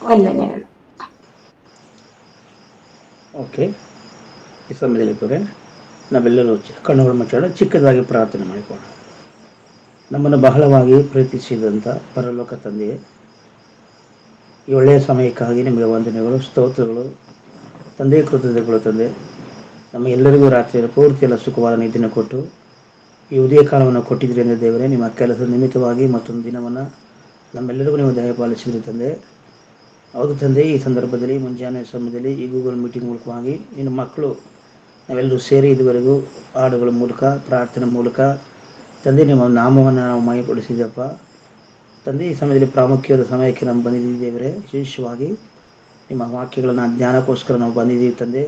ವಂದನೆಗಳು. ಓಕೆ, ಈ ಸಮಯದಲ್ಲಿ ಕೂಡ ನಾವೆಲ್ಲರೂ ಕಣ್ಣುಗಳು ಮುಚ್ಚಾಡ ಚಿಕ್ಕದಾಗಿ ಪ್ರಾರ್ಥನೆ ಮಾಡಿಕೊಳ್ಳೋಣ. ನಮ್ಮನ್ನು ಬಹಳವಾಗಿ ಪ್ರೀತಿಸಿದಂಥ ಪರಲೋಕ ತಂದೆಯೇ, ಈ ಒಳ್ಳೆಯ ಸಮಯಕ್ಕಾಗಿ ನಿಮಗೆ ವಂದನೆಗಳು, ಸ್ತೋತ್ರಗಳು ತಂದೆ, ಕೃತಜ್ಞತೆಗಳು ತಂದೆ. ನಮ್ಮ ಎಲ್ಲರಿಗೂ ರಾತ್ರಿಯ ಪೂರ್ತಿ ಎಲ್ಲ ಸುಖವಾದ ನಿದ್ದೆಯನ್ನು ಕೊಟ್ಟು ಈ ಉದಯ ಕಾಲವನ್ನು ಕೊಟ್ಟಿದ್ದರಿಂದ ದೇವರೇ, ನಿಮ್ಮ ಕೆಲಸದ ನಿಮಿತ್ತವಾಗಿ ಮತ್ತೊಂದು ದಿನವನ್ನು ನಮ್ಮೆಲ್ಲರಿಗೂ ನೀವು ದಯಪಾಲಿಸಿದ್ರಿ ತಂದೆ. ಹೌದು ತಂದೆ, ಈ ಸಂದರ್ಭದಲ್ಲಿ ಮುಂಜಾನೆ ಸಮಯದಲ್ಲಿ ಈ ಗೂಗಲ್ ಮೀಟಿಂಗ್ ಮೂಲಕವಾಗಿ ನಿನ್ನ ಮಕ್ಕಳು ನಾವೆಲ್ಲರೂ ಸೇರಿ ಇದುವರೆಗೂ ಹಾಡುಗಳ ಮೂಲಕ, ಪ್ರಾರ್ಥನೆ ಮೂಲಕ ತಂದೆ ನಿಮ್ಮ ನಾಮವನ್ನು ನಾವು ಮಯಪಡಿಸಿದಪ್ಪ ತಂದೆ. ಈ ಸಮಯದಲ್ಲಿ ಪ್ರಾಮುಖ್ಯವಾದ ಸಮಯಕ್ಕೆ ನಾವು ಬಂದಿದ್ದೇವೆ. ವಿಶೇಷವಾಗಿ ನಿಮ್ಮ ವಾಕ್ಯಗಳನ್ನು ಜ್ಞಾನಕ್ಕೋಸ್ಕರ ನಾವು ಬಂದಿದ್ದೀವಿ ತಂದೆ.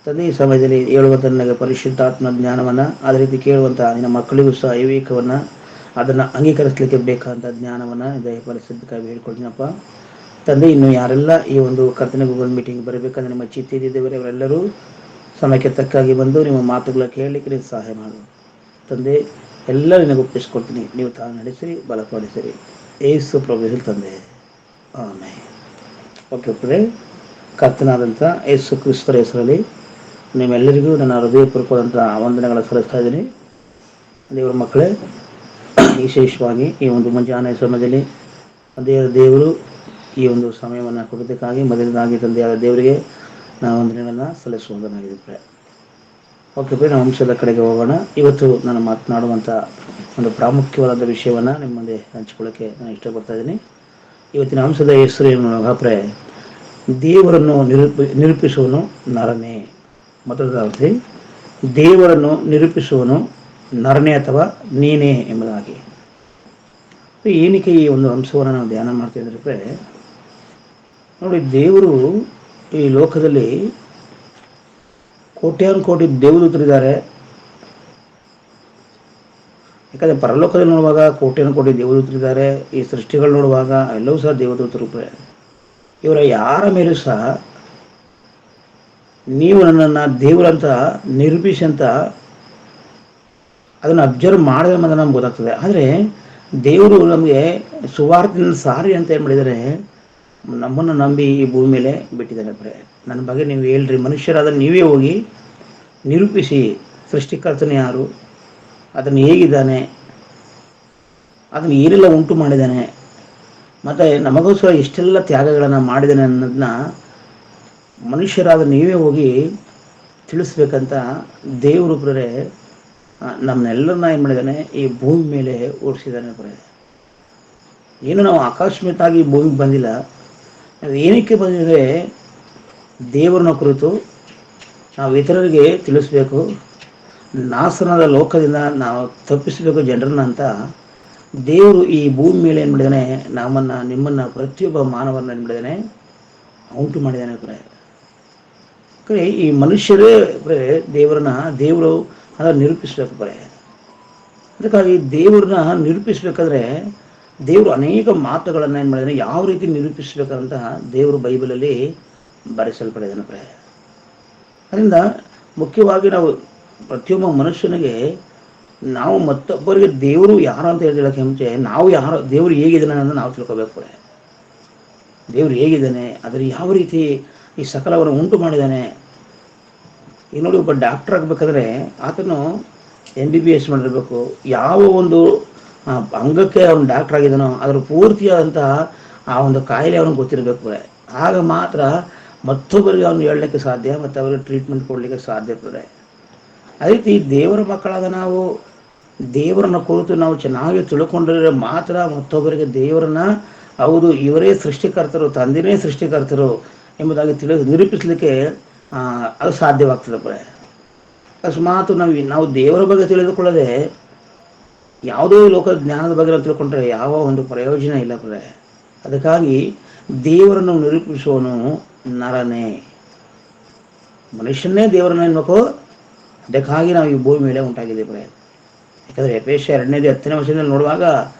ತಂದೆ, ಈ ಸಮಯದಲ್ಲಿ ಹೇಳುವಂಥ ನನಗೆ ಪರಿಶುದ್ಧಾತ್ಮ ಜ್ಞಾನವನ್ನು, ಅದೇ ರೀತಿ ಕೇಳುವಂಥ ನಿನ್ನ ಮಕ್ಕಳಿಗೂ ಸಹ ವಿವೇಕವನ್ನು, ಅದನ್ನು ಅಂಗೀಕರಿಸಲಿಕ್ಕೆ ಬೇಕಾದಂಥ ಜ್ಞಾನವನ್ನು ದಯಪಾಲಿಸಬೇಕಾಗಿ ಹೇಳ್ಕೊಳ್ತೀನಪ್ಪ ತಂದೆ. ಇನ್ನು ಯಾರೆಲ್ಲ ಈ ಒಂದು ಕರ್ತನ ಗೂಗಲ್ ಮೀಟಿಂಗ್ ಬರಬೇಕಂದ್ರೆ ನಿಮ್ಮ ಚಿತ್ತ ಇದ್ದಿದ್ದೇವೆ, ಅವರೆಲ್ಲರೂ ಸಮಯಕ್ಕೆ ತಕ್ಕಾಗಿ ಬಂದು ನಿಮ್ಮ ಮಾತುಗಳ ಕೇಳಲಿಕ್ಕೆ ನೀವು ಸಹಾಯ ಮಾಡು ತಂದೆ. ಎಲ್ಲ ನಿನಗೆ ಒಪ್ಪಿಸ್ಕೊಡ್ತೀನಿ, ನೀವು ತಾವು ನಡೆಸಿರಿ, ಬಲಪಡಿಸಿರಿ. ಏಸು ಪ್ರಭು ತಂದೆ, ಆಮೇಲೆ. ಓಕೆ ಒಪ್ಪರೆ, ಕರ್ತನಾದಂಥ ಏಸು ಕ್ರಿಸ್ತರ ಹೆಸರಲ್ಲಿ ನಿಮ್ಮೆಲ್ಲರಿಗೂ ನನ್ನ ಹೃದಯಪೂರ್ವಕವಾದಂಥ ವಂದನೆಗಳ ಸಲ್ಲಿಸ್ತಾ ಇದ್ದೀನಿ. ದೇವರ ಮಕ್ಕಳೇ, ವಿಶೇಷವಾಗಿ ಈ ಒಂದು ಮುಂಜಾನೆ ಸಮಯದಲ್ಲಿ ದೇವರು ಈ ಒಂದು ಸಮಯವನ್ನು ಕೊಡೋದಕ್ಕಾಗಿ ಮೊದಲನೇದಾಗಿ ತಂದೆಯಾದ ದೇವರಿಗೆ ನಾವು ವಂದನೆಗಳನ್ನು ಸಲ್ಲಿಸುವುದನ್ನಾಗಿದೆ. ಓಕೆ ಬೈ, ನಾವು ಅಂಶದ ಕಡೆಗೆ ಹೋಗೋಣ. ಇವತ್ತು ನಾನು ಮಾತನಾಡುವಂಥ ಒಂದು ಪ್ರಾಮುಖ್ಯವಾದ ವಿಷಯವನ್ನು ನಿಮ್ಮ ಮುಂದೆ ಹಂಚಿಕೊಳ್ಳೋಕ್ಕೆ ನಾನು ಇಷ್ಟಪಡ್ತಾ ಇದ್ದೀನಿ. ಇವತ್ತಿನ ಅಂಶದ ಹೆಸರು ಏನು ಹಾಪ್ರೆ, ದೇವರನ್ನು ನಿರೂಪಿಸುವನು ನರನೇ. ಮೊದಲದಾಗಿ, ದೇವರನ್ನು ನಿರೂಪಿಸುವನು ನರನೇ ಅಥವಾ ನೀನೇ ಎಂಬುದಾಗಿ. ಏನಕ್ಕೆ ಈ ಒಂದು ಅಂಶವನ್ನು ನಾವು ಧ್ಯಾನ ಮಾಡ್ತಿದ್ರೆ ನೋಡಿ, ದೇವರು ಈ ಲೋಕದಲ್ಲಿ ಕೋಟ್ಯಾನು ಕೋಟಿ ದೇವದೂತರಿದ್ದಾರೆ. ಯಾಕಂದರೆ ಪರಲೋಕದಲ್ಲಿ ನೋಡುವಾಗ ಕೋಟ್ಯಾನು ಕೋಟಿ ದೇವದೂತರಿದ್ದಾರೆ. ಈ ಸೃಷ್ಟಿಗಳು ನೋಡುವಾಗ ಎಲ್ಲವೂ ಸಹ ದೇವದೂತರು. ಇವರ ಯಾರ ಮೇಲೂ ಸಹ ನೀವು ನನ್ನನ್ನು ದೇವರಂತ ನಿರೂಪಿಸಿ ಅಂತ ಅದನ್ನು ಅಬ್ಸರ್ವ್ ಮಾಡಿದ್ರೆ ಮಾತ್ರ ನಮ್ಗೆ ಗೊತ್ತಾಗ್ತದೆ. ಆದರೆ ದೇವರು ನಮಗೆ ಸುವಾರ್ತೆಯನ್ನು ಸಾರಿ ಅಂತ ಏನು ಮಾಡಿದರೆ, ನಮ್ಮನ್ನು ನಂಬಿ ಈ ಭೂಮಿ ಮೇಲೆ ಬಿಟ್ಟಿದ್ದಾರೆ. ನನ್ನ ಬಗ್ಗೆ ನೀವು ಹೇಳ್ರಿ, ಮನುಷ್ಯರಾದ ನೀವೇ ಹೋಗಿ ನಿರೂಪಿಸಿ, ಸೃಷ್ಟಿಕರ್ತನೇ ಯಾರು, ಅದನ್ನು ಹೇಗಿದ್ದಾನೆ, ಅದನ್ನು ಏನೆಲ್ಲ ಉಂಟು ಮಾಡಿದ್ದಾನೆ, ಮತ್ತು ನಮಗೋಸ್ಕರ ಇಷ್ಟೆಲ್ಲ ತ್ಯಾಗಗಳನ್ನು ಮಾಡಿದ್ದಾನೆ ಅನ್ನೋದನ್ನ ಮನುಷ್ಯರಾದ ನೀವೇ ಹೋಗಿ ತಿಳಿಸ್ಬೇಕಂತ ದೇವರು ಬರೇ ನಮ್ಮನ್ನೆಲ್ಲರನ್ನ ಏನು ಮಾಡಿದ್ದಾನೆ, ಈ ಭೂಮಿ ಮೇಲೆ ಓಡಿಸಿದ್ದಾನೆ. ಏನು ನಾವು ಆಕಸ್ಮಿಕವಾಗಿ ಈ ಭೂಮಿಗೆ ಬಂದಿಲ್ಲ. ನಾವು ಏನಕ್ಕೆ ಬಂದಿದ್ರೆ, ದೇವರನ್ನ ಕುರಿತು ನಾವು ಇತರರಿಗೆ ತಿಳಿಸ್ಬೇಕು, ನಾಸನದ ಲೋಕದಿಂದ ನಾವು ತಪ್ಪಿಸಬೇಕು ಜನರನ್ನ ಅಂತ ದೇವರು ಈ ಭೂಮಿ ಮೇಲೆ ಏನು ಮಾಡಿದ್ದಾನೆ, ನಮ್ಮನ್ನು, ನಿಮ್ಮನ್ನು, ಪ್ರತಿಯೊಬ್ಬ ಮಾನವರನ್ನ ಏನು ಮಾಡಿದ್ದಾನೆ, ಉಂಟು ಮಾಡಿದ್ದಾನೆ. ಈ ಮನುಷ್ಯರೇ ದೇವರು ಅದನ್ನು ನಿರೂಪಿಸ್ಬೇಕು. ಅದಕ್ಕಾಗಿ ದೇವ್ರನ್ನ ನಿರೂಪಿಸ್ಬೇಕಾದ್ರೆ ದೇವರು ಅನೇಕ ಮಾತುಗಳನ್ನು ಏನು ಮಾಡಿದ್ದಾನೆ, ಯಾವ ರೀತಿ ನಿರೂಪಿಸ್ಬೇಕಂತ ದೇವರು ಬೈಬಲಲ್ಲಿ ಬರೆಸಲ್ಪಟ್ಟಿದ್ದಾನೆ. ಅದರಿಂದ ಮುಖ್ಯವಾಗಿ ನಾವು ಪ್ರತಿಯೊಬ್ಬ ಮನುಷ್ಯನಿಗೆ ನಾವು ಮತ್ತೊಬ್ಬರಿಗೆ ದೇವರು ಯಾರು ಅಂತ ಹೇಳೋಕ್ಕೆ ಮುಂಚೆ ನಾವು ಯಾರು, ದೇವರು ಹೇಗಿದ್ದಾನೆ ಅನ್ನೋದು ನಾವು ತಿಳ್ಕೊಬೇಕು. ದೇವರು ಹೇಗಿದ್ದಾನೆ, ಅದರ ಯಾವ ರೀತಿ ಈ ಸಕಲವನ್ನು ಉಂಟು ಮಾಡಿದ್ದಾನೆ. ಈಗ ನೋಡಿ, ಒಬ್ಬ ಡಾಕ್ಟರ್ ಆಗಬೇಕಾದ್ರೆ ಆತನು MBBS ಮಾಡಿರಬೇಕು. ಯಾವ ಒಂದು ಅಂಗಕ್ಕೆ ಅವನು ಡಾಕ್ಟರ್ ಆಗಿದ್ದಾನೋ ಅದರ ಪೂರ್ತಿಯಾದಂಥ ಆ ಒಂದು ಕಾಯಿಲೆ ಅವನಿಗೆ ಗೊತ್ತಿರಬೇಕು. ಆಗ ಮಾತ್ರ ಮತ್ತೊಬ್ಬರಿಗೆ ಅವನು ಹೇಳಲಿಕ್ಕೆ ಸಾಧ್ಯ, ಮತ್ತು ಅವರಿಗೆ ಟ್ರೀಟ್ಮೆಂಟ್ ಕೊಡಲಿಕ್ಕೆ ಸಾಧ್ಯ ಇರ್ತದೆ. ಅದೇ ರೀತಿ ದೇವರ ಮಕ್ಕಳಾದ ನಾವು ದೇವರನ್ನ ಕುರಿತು ನಾವು ಚೆನ್ನಾಗಿ ತಿಳ್ಕೊಂಡ್ರೆ ಮಾತ್ರ ಮತ್ತೊಬ್ಬರಿಗೆ ದೇವರನ್ನ, ಹೌದು ಇವರೇ ಸೃಷ್ಟಿಕರ್ತರು, ತಂದೆಯೇ ಸೃಷ್ಟಿಕರ್ತರು ಎಂಬುದಾಗಿ ನಿರೂಪಿಸಲಿಕ್ಕೆ ಅದು ಸಾಧ್ಯವಾಗ್ತದೆ. ಅಕಸ್ಮಾತ್ ನಾವು ದೇವರ ಬಗ್ಗೆ ತಿಳಿದುಕೊಳ್ಳದೆ ಯಾವುದೋ ಲೋಕ ಜ್ಞಾನದ ಬಗ್ಗೆ ನಾವು ತಿಳ್ಕೊಂಡ್ರೆ ಯಾವ ಒಂದು ಪ್ರಯೋಜನ ಇಲ್ಲ. ಅದಕ್ಕಾಗಿ ದೇವರನ್ನು ನಿರೂಪಿಸುವನು ನರನೇ, ಮನುಷ್ಯನ್ನೇ ದೇವರನ್ನ ಎನ್ಬೇಕು. ಅದಕ್ಕಾಗಿ ನಾವು ಈ ಭೂಮಿ ಮೇಲೆ ಉಂಟಾಗಿದ್ದೇವೆ. ಯಾಕಂದರೆ ಎಫೆಸೀಯರ 2:10 ವರ್ಷದಲ್ಲಿ ನೋಡುವಾಗ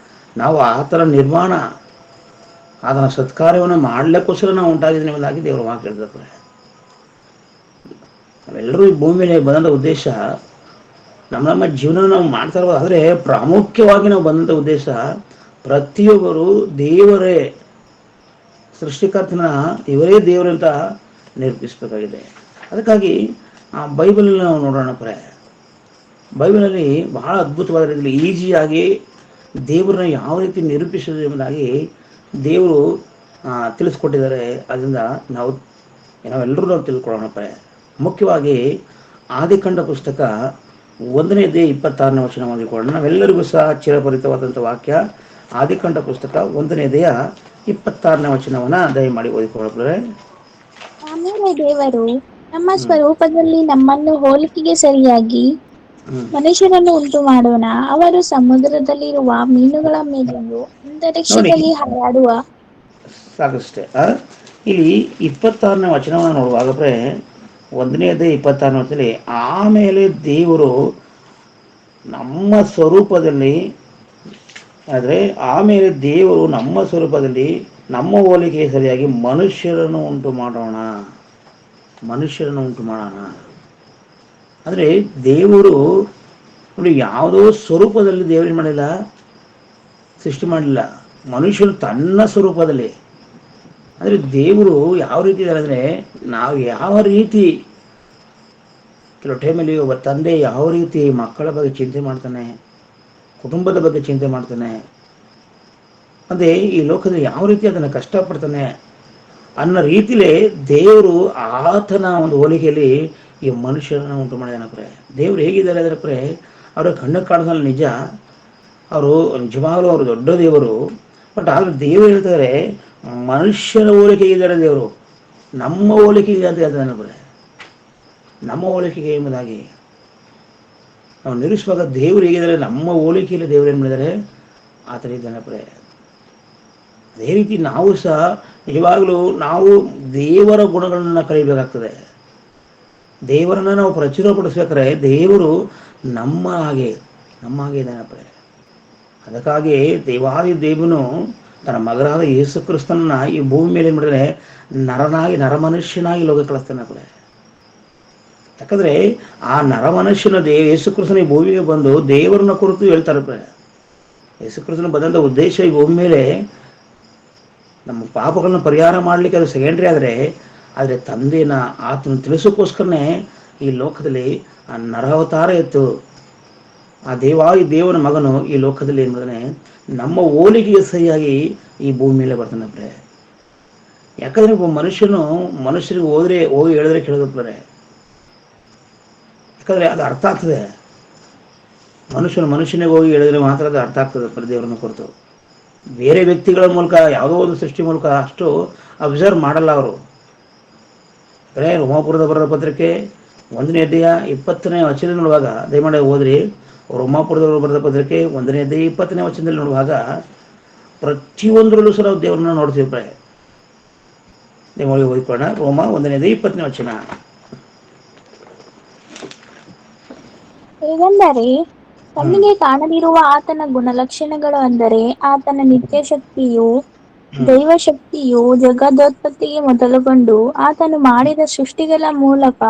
ನಾವು ಆ ಥರ ನಿರ್ಮಾಣ, ಅದನ್ನು ಸತ್ಕಾರ್ಯವನ್ನು ಮಾಡಲಿಕ್ಕೋಸ್ಕರ ನಾವು ಉಂಟಾಗಿದ್ದೇವೆ ಎಂಬುದಾಗಿ ದೇವರು ವಾಕ್ಯ ಹೇಳ್ತಾರೆ. ನಾವೆಲ್ಲರೂ ಈ ಭೂಮಿ ಮೇಲೆ ಬಂದಂಥ ಉದ್ದೇಶ, ನಮ್ಮ ಜೀವನ ನಾವು ಮಾಡ್ತಾ ಇರ್ಬೋದು. ಆದರೆ ಪ್ರಾಮುಖ್ಯವಾಗಿ ನಾವು ಬಂದಂಥ ಉದ್ದೇಶ, ಪ್ರತಿಯೊಬ್ಬರು ದೇವರೇ ಸೃಷ್ಟಿಕರ್ತನ ಇವರೇ ದೇವರಂತ ನಿರೂಪಿಸಬೇಕಾಗಿದೆ. ಅದಕ್ಕಾಗಿ ಆ ಬೈಬಲ್ ನಾವು ನೋಡೋಣ ಪ್ರೇ. ಬೈಬಲಲ್ಲಿ ಬಹಳ ಅದ್ಭುತವಾದ ರೀತಿಯಲ್ಲಿ ಈಸಿಯಾಗಿ ದೇವರನ್ನ ಯಾವ ರೀತಿ ನಿರೂಪಿಸೋದು ಎಂಬುದಾಗಿ ದೇವರು ತಿಳಿಸ್ಕೊಟ್ಟಿದ್ದಾರೆ. ಅದರಿಂದ ನಾವೆಲ್ಲರೂ ನಾವು ತಿಳ್ಕೊಳ್ಳೋಣ ಪ್ರೇ. ಮುಖ್ಯವಾಗಿ ಆದಿಕಾಂಡ ಪುಸ್ತಕ 1ನೇ ಅಧ್ಯಾಯ 26ನೇ ವಚನ ಓದಿಕೊಳ್ಳೋಣ. ನಾವೆಲ್ಲರಿಗೂ ಸಹ ಚಿರಪರಿತವಾದಂಥ ವಾಕ್ಯ ಆದಿಕಾಂಡ ಪುಸ್ತಕ 1ನೇ ಅಧ್ಯಾಯ 26ನೇ ವಚನವನ್ನು ದಯಮಾಡಿ ಓದಿಕೊಳ್ಳೋಣ. ಆಮೇಲೆ ದೇವರು ನಮ್ಮ ಸ್ವರೂಪದಲ್ಲಿ ನಮ್ಮನ್ನು ಹೋಲಿಕೆಗೆ ಸರಿಯಾಗಿ ಮನುಷ್ಯರನ್ನು ಉಂಟು ಮಾಡೋಣ, ಅವರು ಸಮುದ್ರದಲ್ಲಿರುವ ಮೀನುಗಳ ಮೇಲೆಯೂ ನೋಡಿ, ಅಂತರಿಕ್ಷದಲ್ಲಿ ಹಾರಾಡುವ. ಸಾಕಷ್ಟೇ. ಇಲ್ಲಿ 26ನೇ ವಚನವನ್ನು ನೋಡುವಾಗ 1ನೇ ಅಧ್ಯಾಯ 26ನೇ ವಚನದಲ್ಲಿ ಆಮೇಲೆ ದೇವರು ನಮ್ಮ ಸ್ವರೂಪದಲ್ಲಿ ಆಮೇಲೆ ದೇವರು ನಮ್ಮ ಸ್ವರೂಪದಲ್ಲಿ ನಮ್ಮ ಹೋಲಿಕೆಗೆ ಸರಿಯಾಗಿ ಮನುಷ್ಯರನ್ನು ಉಂಟು ಮಾಡೋಣ. ಅಂದರೆ ದೇವರು ನೋಡಿ, ಯಾವುದೋ ಸ್ವರೂಪದಲ್ಲಿ ದೇವರು ಮಾಡಿಲ್ಲ, ಸೃಷ್ಟಿ ಮಾಡಲಿಲ್ಲ. ಮನುಷ್ಯನು ತನ್ನ ಸ್ವರೂಪದಲ್ಲಿ. ಅಂದರೆ ದೇವರು ಯಾವ ರೀತಿ ಇದ್ದಾರೆ ಅಂದರೆ, ನಾವು ಯಾವ ರೀತಿ ಕೆಲವು ಟೈಮಲ್ಲಿ ಒಬ್ಬ ತಂದೆ ಯಾವ ರೀತಿ ಮಕ್ಕಳ ಬಗ್ಗೆ ಚಿಂತೆ ಮಾಡ್ತಾನೆ, ಕುಟುಂಬದ ಬಗ್ಗೆ ಚಿಂತೆ ಮಾಡ್ತಾನೆ, ಅಂದರೆ ಈ ಲೋಕದಲ್ಲಿ ಯಾವ ರೀತಿ ಅದನ್ನು ಕಷ್ಟಪಡ್ತಾನೆ ಅನ್ನೋ ರೀತಿಲೇ ದೇವರು ಆತನ ಒಂದು ಹೋಲಿಕೆಯಲ್ಲಿ ಈ ಮನುಷ್ಯರನ್ನು ಉಂಟು ಮಾಡಿದಾನೆ ಪ್ರೇ. ದೇವರು ಹೇಗಿದ್ದಾರೆ ಅಂದರೆ ಪ್ರೇ, ಅವರ ಕಣ್ಣು ಕಾಣಿಸಲ್ಲ ನಿಜ, ಅವರು ನಿಜವಾಗಲೂ ಅವರು ದೊಡ್ಡ ದೇವರು. ಬಟ್ ಆದ್ರೆ ದೇವರು ಹೇಳ್ತಾರೆ ಮನುಷ್ಯರ ಹೋಲಿಕೆಗೆ ಇದ್ದಾರೆ ದೇವರು, ನಮ್ಮ ಹೋಲಿಕೆಗೆ ಅಂತ ಹೇಳ್ತಾನೆ ಪ್ರೇ. ನಮ್ಮ ಹೋಲಿಕೆಗೆ ಎಂಬುದಾಗಿ ನಾವು ನಿಲ್ಲಿಸುವಾಗ ದೇವರು ಹೇಗಿದ್ದಾರೆ, ನಮ್ಮ ಹೋಲಿಕೆಯಲ್ಲಿ ದೇವರು ಏನು ಮಾಡಿದ್ದಾರೆ ಆ ಥರ ಇದ್ದಾನೆ ಪ್ರೇ. ಅದೇ ರೀತಿ ನಾವು ಸಹ ನಿಜವಾಗಲೂ ನಾವು ದೇವರ ಗುಣಗಳನ್ನು ಕಲಿಬೇಕಾಗ್ತದೆ. ದೇವರನ್ನು ನಾವು ಪ್ರಚುರಪಡಿಸ್ಬೇಕಾದ್ರೆ ದೇವರು ನಮ್ಮ ಹಾಗೆ ಇದ್ದಾನೆ ಪ್ರೇ. ಅದಕ್ಕಾಗಿ ದೇವನು ತನ್ನ ಮಗನಾದ ಯೇಸು ಕ್ರಿಸ್ತನನ್ನ ಈ ಭೂಮಿ ಮೇಲೆ ಏನು ಮಾಡಿದರೆ ನರಮನುಷ್ಯನಾಗಿ ಲೋಕ ಕಳಿಸ್ತಾನೆ ಪ್ರೇ. ಯಾಕಂದರೆ ಆ ನರಮನುಷ್ಯನ ಯೇಸು ಕ್ರಿಸ್ತನ ಈ ಭೂಮಿಗೆ ಬಂದು ದೇವರನ್ನ ಕುರಿತು ಹೇಳ್ತಾರೆ ಪ್ರೇ. ಯೇಸು ಕ್ರಿಸ್ತನ ಬಂದಂಥ ಉದ್ದೇಶ ಈ ಭೂಮಿ ಮೇಲೆ ನಮ್ಮ ಪಾಪಗಳನ್ನ ಪರಿಹಾರ ಮಾಡಲಿಕ್ಕೆ ಅದು ಸೆಕೆಂಡ್ರಿ. ಆದರೆ ತಂದೆನ ಆತನ ತಿಳಿಸೋಕ್ಕೋಸ್ಕರನೇ ಈ ಲೋಕದಲ್ಲಿ ಆ ನರಾವತಾರ ಎತ್ತು ಆ ದೇವನ ಮಗನು ಈ ಲೋಕದಲ್ಲಿ ಏನು ಮಾಡಿದಾನೆ, ನಮ್ಮ ಹೋಲಿಕೆಗೆ ಸರಿಯಾಗಿ ಈ ಭೂಮಿ ಮೇಲೆ ಬರ್ತಾನೆ ಪ್ರೇ. ಯಾಕಂದರೆ ಒಬ್ಬ ಮನುಷ್ಯರಿಗೆ ಹೋಗಿ ಹೇಳಿದ್ರೆ ಕೇಳೋದ್ರೆ, ಯಾಕಂದರೆ ಅದು ಅರ್ಥ ಆಗ್ತದೆ. ಮನುಷ್ಯನಿಗೆ ಹೋಗಿ ಹೇಳಿದ್ರೆ ಮಾತ್ರ ಅದು ಅರ್ಥ ಆಗ್ತದೆ ಪ್ರೇ ದೇವರನ್ನು ಕುರಿತು. ಬೇರೆ ವ್ಯಕ್ತಿಗಳ ಮೂಲಕ ಯಾವುದೋ ಒಂದು ಸೃಷ್ಟಿ ಮೂಲಕ ಅಷ್ಟು ಅಬ್ಸರ್ವ್ ಮಾಡಲ್ಲ ಅವರು. ಬರೇ ರೋಮಾಪುರದ ಬರೆದ ಪತ್ರಿಕೆ 1ನೇ ಅಧ್ಯಾಯ 20ನೇ ವಚನ ನೋಡುವಾಗ ದಯಮಾಡಿ ಓದ್ರಿ. ರೋಮಾಪುರದವರು ಬರೆದ ಪತ್ರಿಕೆ 1ನೇ ಅಧ್ಯಾಯ 20ನೇ ವಚನದಲ್ಲಿ ನೋಡುವಾಗ ಪ್ರತಿಯೊಂದರಲ್ಲೂ ಸಹ ನಾವು ದೇವರನ್ನ ನೋಡ್ತೀವಿ ಪ್ರೇ. ದಯಮಾಡಿ ಓದಿಕೊಳ್ಳೋಣ. ರೋಮ 1ನೇ ಅಧ್ಯಾಯ 20ನೇ ವಚನ. ಹೇಗೆಂದರೆ ಕಣ್ಣಿಗೆ ಕಾಣದಿರುವ ಆತನ ಗುಣಲಕ್ಷಣಗಳು, ಅಂದರೆ ಆತನ ನಿತ್ಯ ಶಕ್ತಿಯು ದೈವಶಕ್ತಿಯು ಜಗದೋತ್ಪತ್ತಿಗೆ ಮೊದಲುಗೊಂಡು ಆತನು ಮಾಡಿದ ಸೃಷ್ಟಿಗಳ ಮೂಲಕ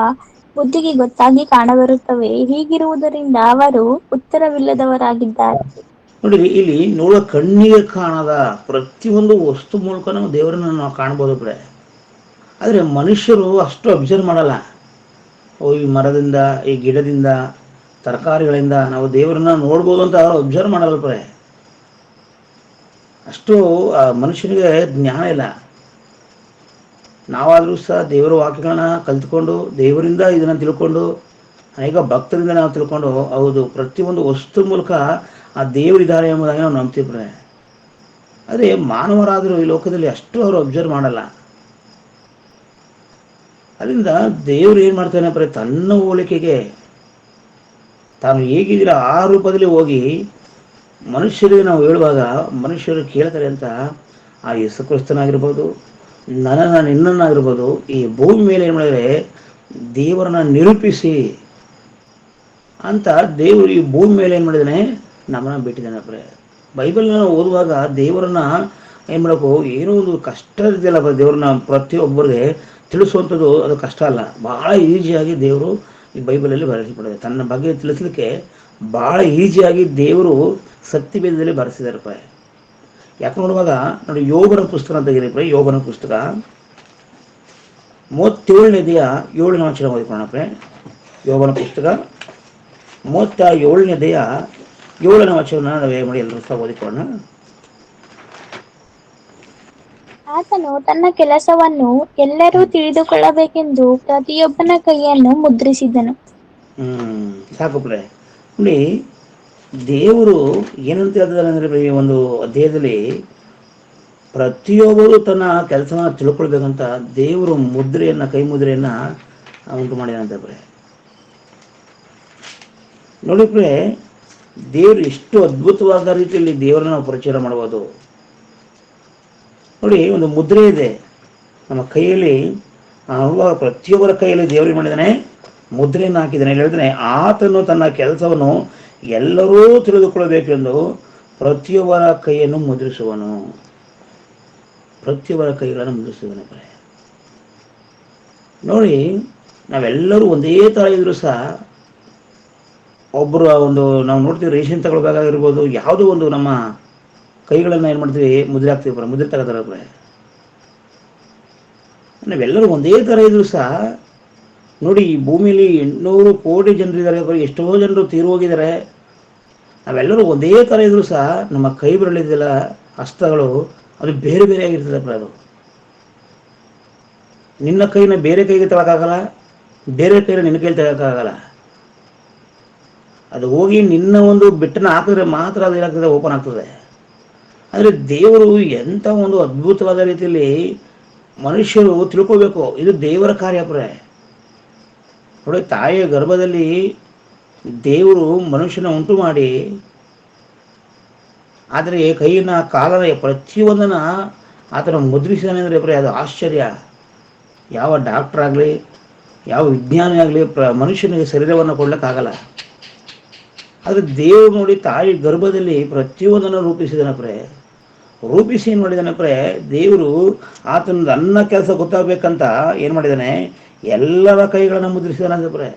ಬುದ್ಧಿಗೆ ಗೊತ್ತಾಗಿ ಕಾಣಬರುತ್ತವೆ. ಹೀಗಿರುವುದರಿಂದ ಅವರು ಉತ್ತರವಿಲ್ಲದವರಾಗಿದ್ದಾರೆ. ನೋಡಿ, ಇಲ್ಲಿ ನೋಡೋ ಕಣ್ಣಿಗೆ ಕಾಣದ ಪ್ರತಿಯೊಂದು ವಸ್ತು ಮೂಲಕ ನಾವು ದೇವರನ್ನು ನಾವು ಕಾಣ್ಬೋದು ಬಿಡೆ. ಆದರೆ ಮನುಷ್ಯರು ಅಷ್ಟು ಅಬ್ಸರ್ವ್ ಮಾಡಲ್ಲ. ಈ ಮರದಿಂದ, ಈ ಗಿಡದಿಂದ, ತರಕಾರಿಗಳಿಂದ ನಾವು ದೇವರನ್ನ ನೋಡ್ಬೋದು ಅಂತ ಅವರು ಅಬ್ಸರ್ವ್ ಮಾಡಲ್ಲ ಪ್ರೇ. ಅಷ್ಟು ಮನುಷ್ಯನಿಗೆ ಜ್ಞಾನ ಇಲ್ಲ. ನಾವಾದರೂ ಸಹ ದೇವರ ವಾಕ್ಯಗಳನ್ನ ಕಲಿತ್ಕೊಂಡು ದೇವರಿಂದ ಇದನ್ನು ತಿಳ್ಕೊಂಡು ಅನೇಕ ಭಕ್ತರಿಂದ ನಾವು ತಿಳ್ಕೊಂಡು ಹೌದು ಪ್ರತಿಯೊಂದು ವಸ್ತು ಮೂಲಕ ಆ ದೇವರಿದ್ದಾರೆ ಎಂಬುದಾಗಿ ನಾವು ನಂಬ್ತೀವಿ. ಆದರೆ ಮಾನವರಾದರೂ ಈ ಲೋಕದಲ್ಲಿ ಅಷ್ಟು ಅವರು ಅಬ್ಸರ್ವ್ ಮಾಡಲ್ಲ. ಅದರಿಂದ ದೇವರು ಏನು ಮಾಡ್ತಾನೆ ಪ್ರೇ, ತನ್ನ ಹೋಲಿಕೆಗೆ ತಾನು ಹೇಗಿದ್ದೀರ ಆ ರೂಪದಲ್ಲಿ ಹೋಗಿ ಮನುಷ್ಯರಿಗೆ ನಾವು ಹೇಳುವಾಗ ಮನುಷ್ಯರು ಕೇಳ್ತಾರೆ ಅಂತ ಆ ಯೇಸು ಕ್ರಿಸ್ತನಾಗಿರ್ಬೋದು, ನಿನ್ನನ್ನಾಗಿರ್ಬೋದು, ಈ ಭೂಮಿ ಮೇಲೆ ಏನು ಮಾಡಿದರೆ ದೇವರನ್ನ ನಿರೂಪಿಸಿ ಅಂತ ದೇವರು ಈ ಭೂಮಿ ಮೇಲೆ ಏನು ಮಾಡಿದ್ದಾನೆ, ನಮ್ಮನ್ನ ಬಿಟ್ಟಿದ್ದಾನೆ ಪ್ರೇ. ಬೈಬಲ್ನ ಓದುವಾಗ ದೇವರನ್ನ ಏನು ಮಾಡಬೇಕು, ಏನೋ ಒಂದು ಕಷ್ಟ ಇದೆಯಲ್ಲ ದೇವ್ರನ್ನ ಪ್ರತಿಯೊಬ್ಬರಿಗೆ ತಿಳಿಸುವಂಥದ್ದು ಅದು ಕಷ್ಟ ಅಲ್ಲ. ಭಾಳ ಈಸಿಯಾಗಿ ದೇವರು ಈ ಬೈಬಲಲ್ಲಿ ಬರೆಸಿಬಿಟ್ಟಿದೆ. ತನ್ನ ಬಗ್ಗೆ ತಿಳಿಸ್ಲಿಕ್ಕೆ ಭಾಳ ಈಸಿಯಾಗಿ ದೇವರು ಸತ್ಯವೇದದಲ್ಲಿ ಬರೆಸಿದಾರಪ್ಪ. ಯಾಕೆ ನೋಡುವಾಗ ನೋಡಿ, ಯೋಗನ ಪುಸ್ತಕ ಅಂತ ತೆಗೆರಿ, ಯೋಗನ ಪುಸ್ತಕ 37ನೇದೆಯ 7ನೇ ವಚನ ಓದಿಕೊಳ್ಳೋಣ. ಯೋಗನ ಪುಸ್ತಕ 37ನೇದೆಯ 7ನೇ ವಚನ ನಾವೇ ಮಾಡಿ ಎಲ್ಲರೂ ಸಹ ಓದಿಕೊಳ್ಳೋಣ. ಆತನು ತನ್ನ ಕೆಲಸವನ್ನು ಎಲ್ಲರೂ ತಿಳಿದುಕೊಳ್ಳಬೇಕೆಂದು ಪ್ರತಿಯೊಬ್ಬನ ಕೈಯನ್ನು ಮುದ್ರಿಸಿದನು. ಸಾಕುಪ್ರೆ ನೋಡಿ, ದೇವರು ಏನಂತ ಹೇಳ್ತಿದ್ದಾರೆ ಅಂದರೆ, ಈ ಒಂದು ಅಧ್ಯಾಯದಲ್ಲಿ ಪ್ರತಿಯೊಬ್ಬರು ತನ್ನ ಕೆಲಸನ ತಿಳ್ಕೊಳ್ಬೇಕಂತ ದೇವರು ಮುದ್ರೆಯನ್ನು, ಕೈ ಮುದ್ರೆಯನ್ನು ಉಂಟು ಮಾಡಿದಂತೆ ಪ್ರೆ. ನೋಡಿ ಪ್ರೆ, ದೇವರು ಎಷ್ಟು ಅದ್ಭುತವಾದ ರೀತಿಯಲ್ಲಿ ದೇವರನ್ನ ನಾವು ಪರಿಚಯ ಮಾಡ್ಬೋದು. ನೋಡಿ, ಒಂದು ಮುದ್ರೆ ಇದೆ ನಮ್ಮ ಕೈಯಲ್ಲಿ, ಪ್ರತಿಯೊಬ್ಬರ ಕೈಯಲ್ಲಿ ದೇವರಿಗೆ ಮಾಡಿದ್ದಾನೆ, ಮುದ್ರೆಯನ್ನು ಹಾಕಿದ್ದಾನೆ. ಹೇಳಿದ್ರೆ ಆತನು ತನ್ನ ಕೆಲಸವನ್ನು ಎಲ್ಲರೂ ತಿಳಿದುಕೊಳ್ಳಬೇಕೆಂದು ಪ್ರತಿಯೊಬ್ಬರ ಕೈಯನ್ನು ಮುದ್ರಿಸುವನು. ಪ್ರತಿಯೊಬ್ಬರ ಕೈಗಳನ್ನು ಮುದ್ರಿಸುವನು. ನೋಡಿ, ನಾವೆಲ್ಲರೂ ಒಂದೇ ಥರ ಇದ್ರೂ ಸಹ ಒಬ್ಬರು ನಾವು ನೋಡ್ತೀವಿ, ರೇಷನ್ ತಗೊಳ್ಬೇಕಾಗಿರ್ಬೋದು, ಯಾವುದೋ ಒಂದು ನಮ್ಮ ಕೈಗಳನ್ನು ಏನು ಮಾಡ್ತೀವಿ, ಮುದ್ರೆ ಹಾಕ್ತೀವಿ, ಮುದ್ರೆ ತಗೋತಾರೆ. ನಾವೆಲ್ಲರೂ ಒಂದೇ ಥರ ಇದ್ರೂ ಸಹ ನೋಡಿ, ಈ ಭೂಮಿಯಲ್ಲಿ 800 ಕೋಟಿ ಜನರಿದ್ದಾರೆ, ಎಷ್ಟೋ ಜನರು ತೀರು ಹೋಗಿದ್ದಾರೆ. ನಾವೆಲ್ಲರೂ ಒಂದೇ ಥರ ಇದ್ರೂ ಸಹ ನಮ್ಮ ಕೈ ಬೆರಳಿದೆಯಲ್ಲ, ಹಸ್ತಗಳು, ಅದು ಬೇರೆ ಬೇರೆ ಆಗಿರ್ತದಪ್ಪ. ಅದು ನಿನ್ನ ಕೈನ ಬೇರೆ ಕೈಗೆ ತಗೋಕ್ಕಾಗಲ್ಲ, ಬೇರೆ ಕೈನ ನಿನ್ನ ಕೈಲಿ ತಗೋಕ್ಕಾಗಲ್ಲ. ಅದು ಹೋಗಿ ನಿನ್ನ ಒಂದು ಬೆಟ್ಟನ ಹಾಕಿದ್ರೆ ಮಾತ್ರ ಅದು ಏನಾಗ್ತದೆ, ಓಪನ್ ಆಗ್ತದೆ. ಆದರೆ ದೇವರು ಎಂಥ ಒಂದು ಅದ್ಭುತವಾದ ರೀತಿಯಲ್ಲಿ ಮನುಷ್ಯರು ತಿಳ್ಕೋಬೇಕು, ಇದು ದೇವರ ಕಾರ್ಯಪ್ರೆ. ನೋಡಿ, ತಾಯಿಯ ಗರ್ಭದಲ್ಲಿ ದೇವರು ಮನುಷ್ಯನ ಉಂಟು ಮಾಡಿ, ಆದರೆ ಕೈಯಿನ ಕಾಲನ ಪ್ರತಿಯೊಂದನ್ನು ಆತನ ಮುದ್ರಿಸಿದಾನೆ ಅಂದರೆ ಪ್ರೆ, ಅದು ಆಶ್ಚರ್ಯ. ಯಾವ ಡಾಕ್ಟರ್ ಆಗಲಿ, ಯಾವ ವಿಜ್ಞಾನಿ ಆಗಲಿ ಮನುಷ್ಯನಿಗೆ ಶರೀರವನ್ನು ಕೊಡ್ಲಿಕ್ಕಾಗಲ್ಲ. ಆದರೆ ದೇವರು ನೋಡಿ, ತಾಯಿ ಗರ್ಭದಲ್ಲಿ ಪ್ರತಿಯೊಂದನ್ನು ರೂಪಿಸಿದನಪ್ರೆ. ರೂಪಿಸಿ ಏನು ಮಾಡಿದಾನಪ್ರೆ, ದೇವರು ಆತನ ಅನ್ನ ಕೆಲಸ ಗೊತ್ತಾಗಬೇಕಂತ ಏನು ಮಾಡಿದ್ದಾನೆ, ಎಲ್ಲರ ಕೈಗಳನ್ನು ಮುದ್ರಿಸಿದಾನಂದ್ರೆ.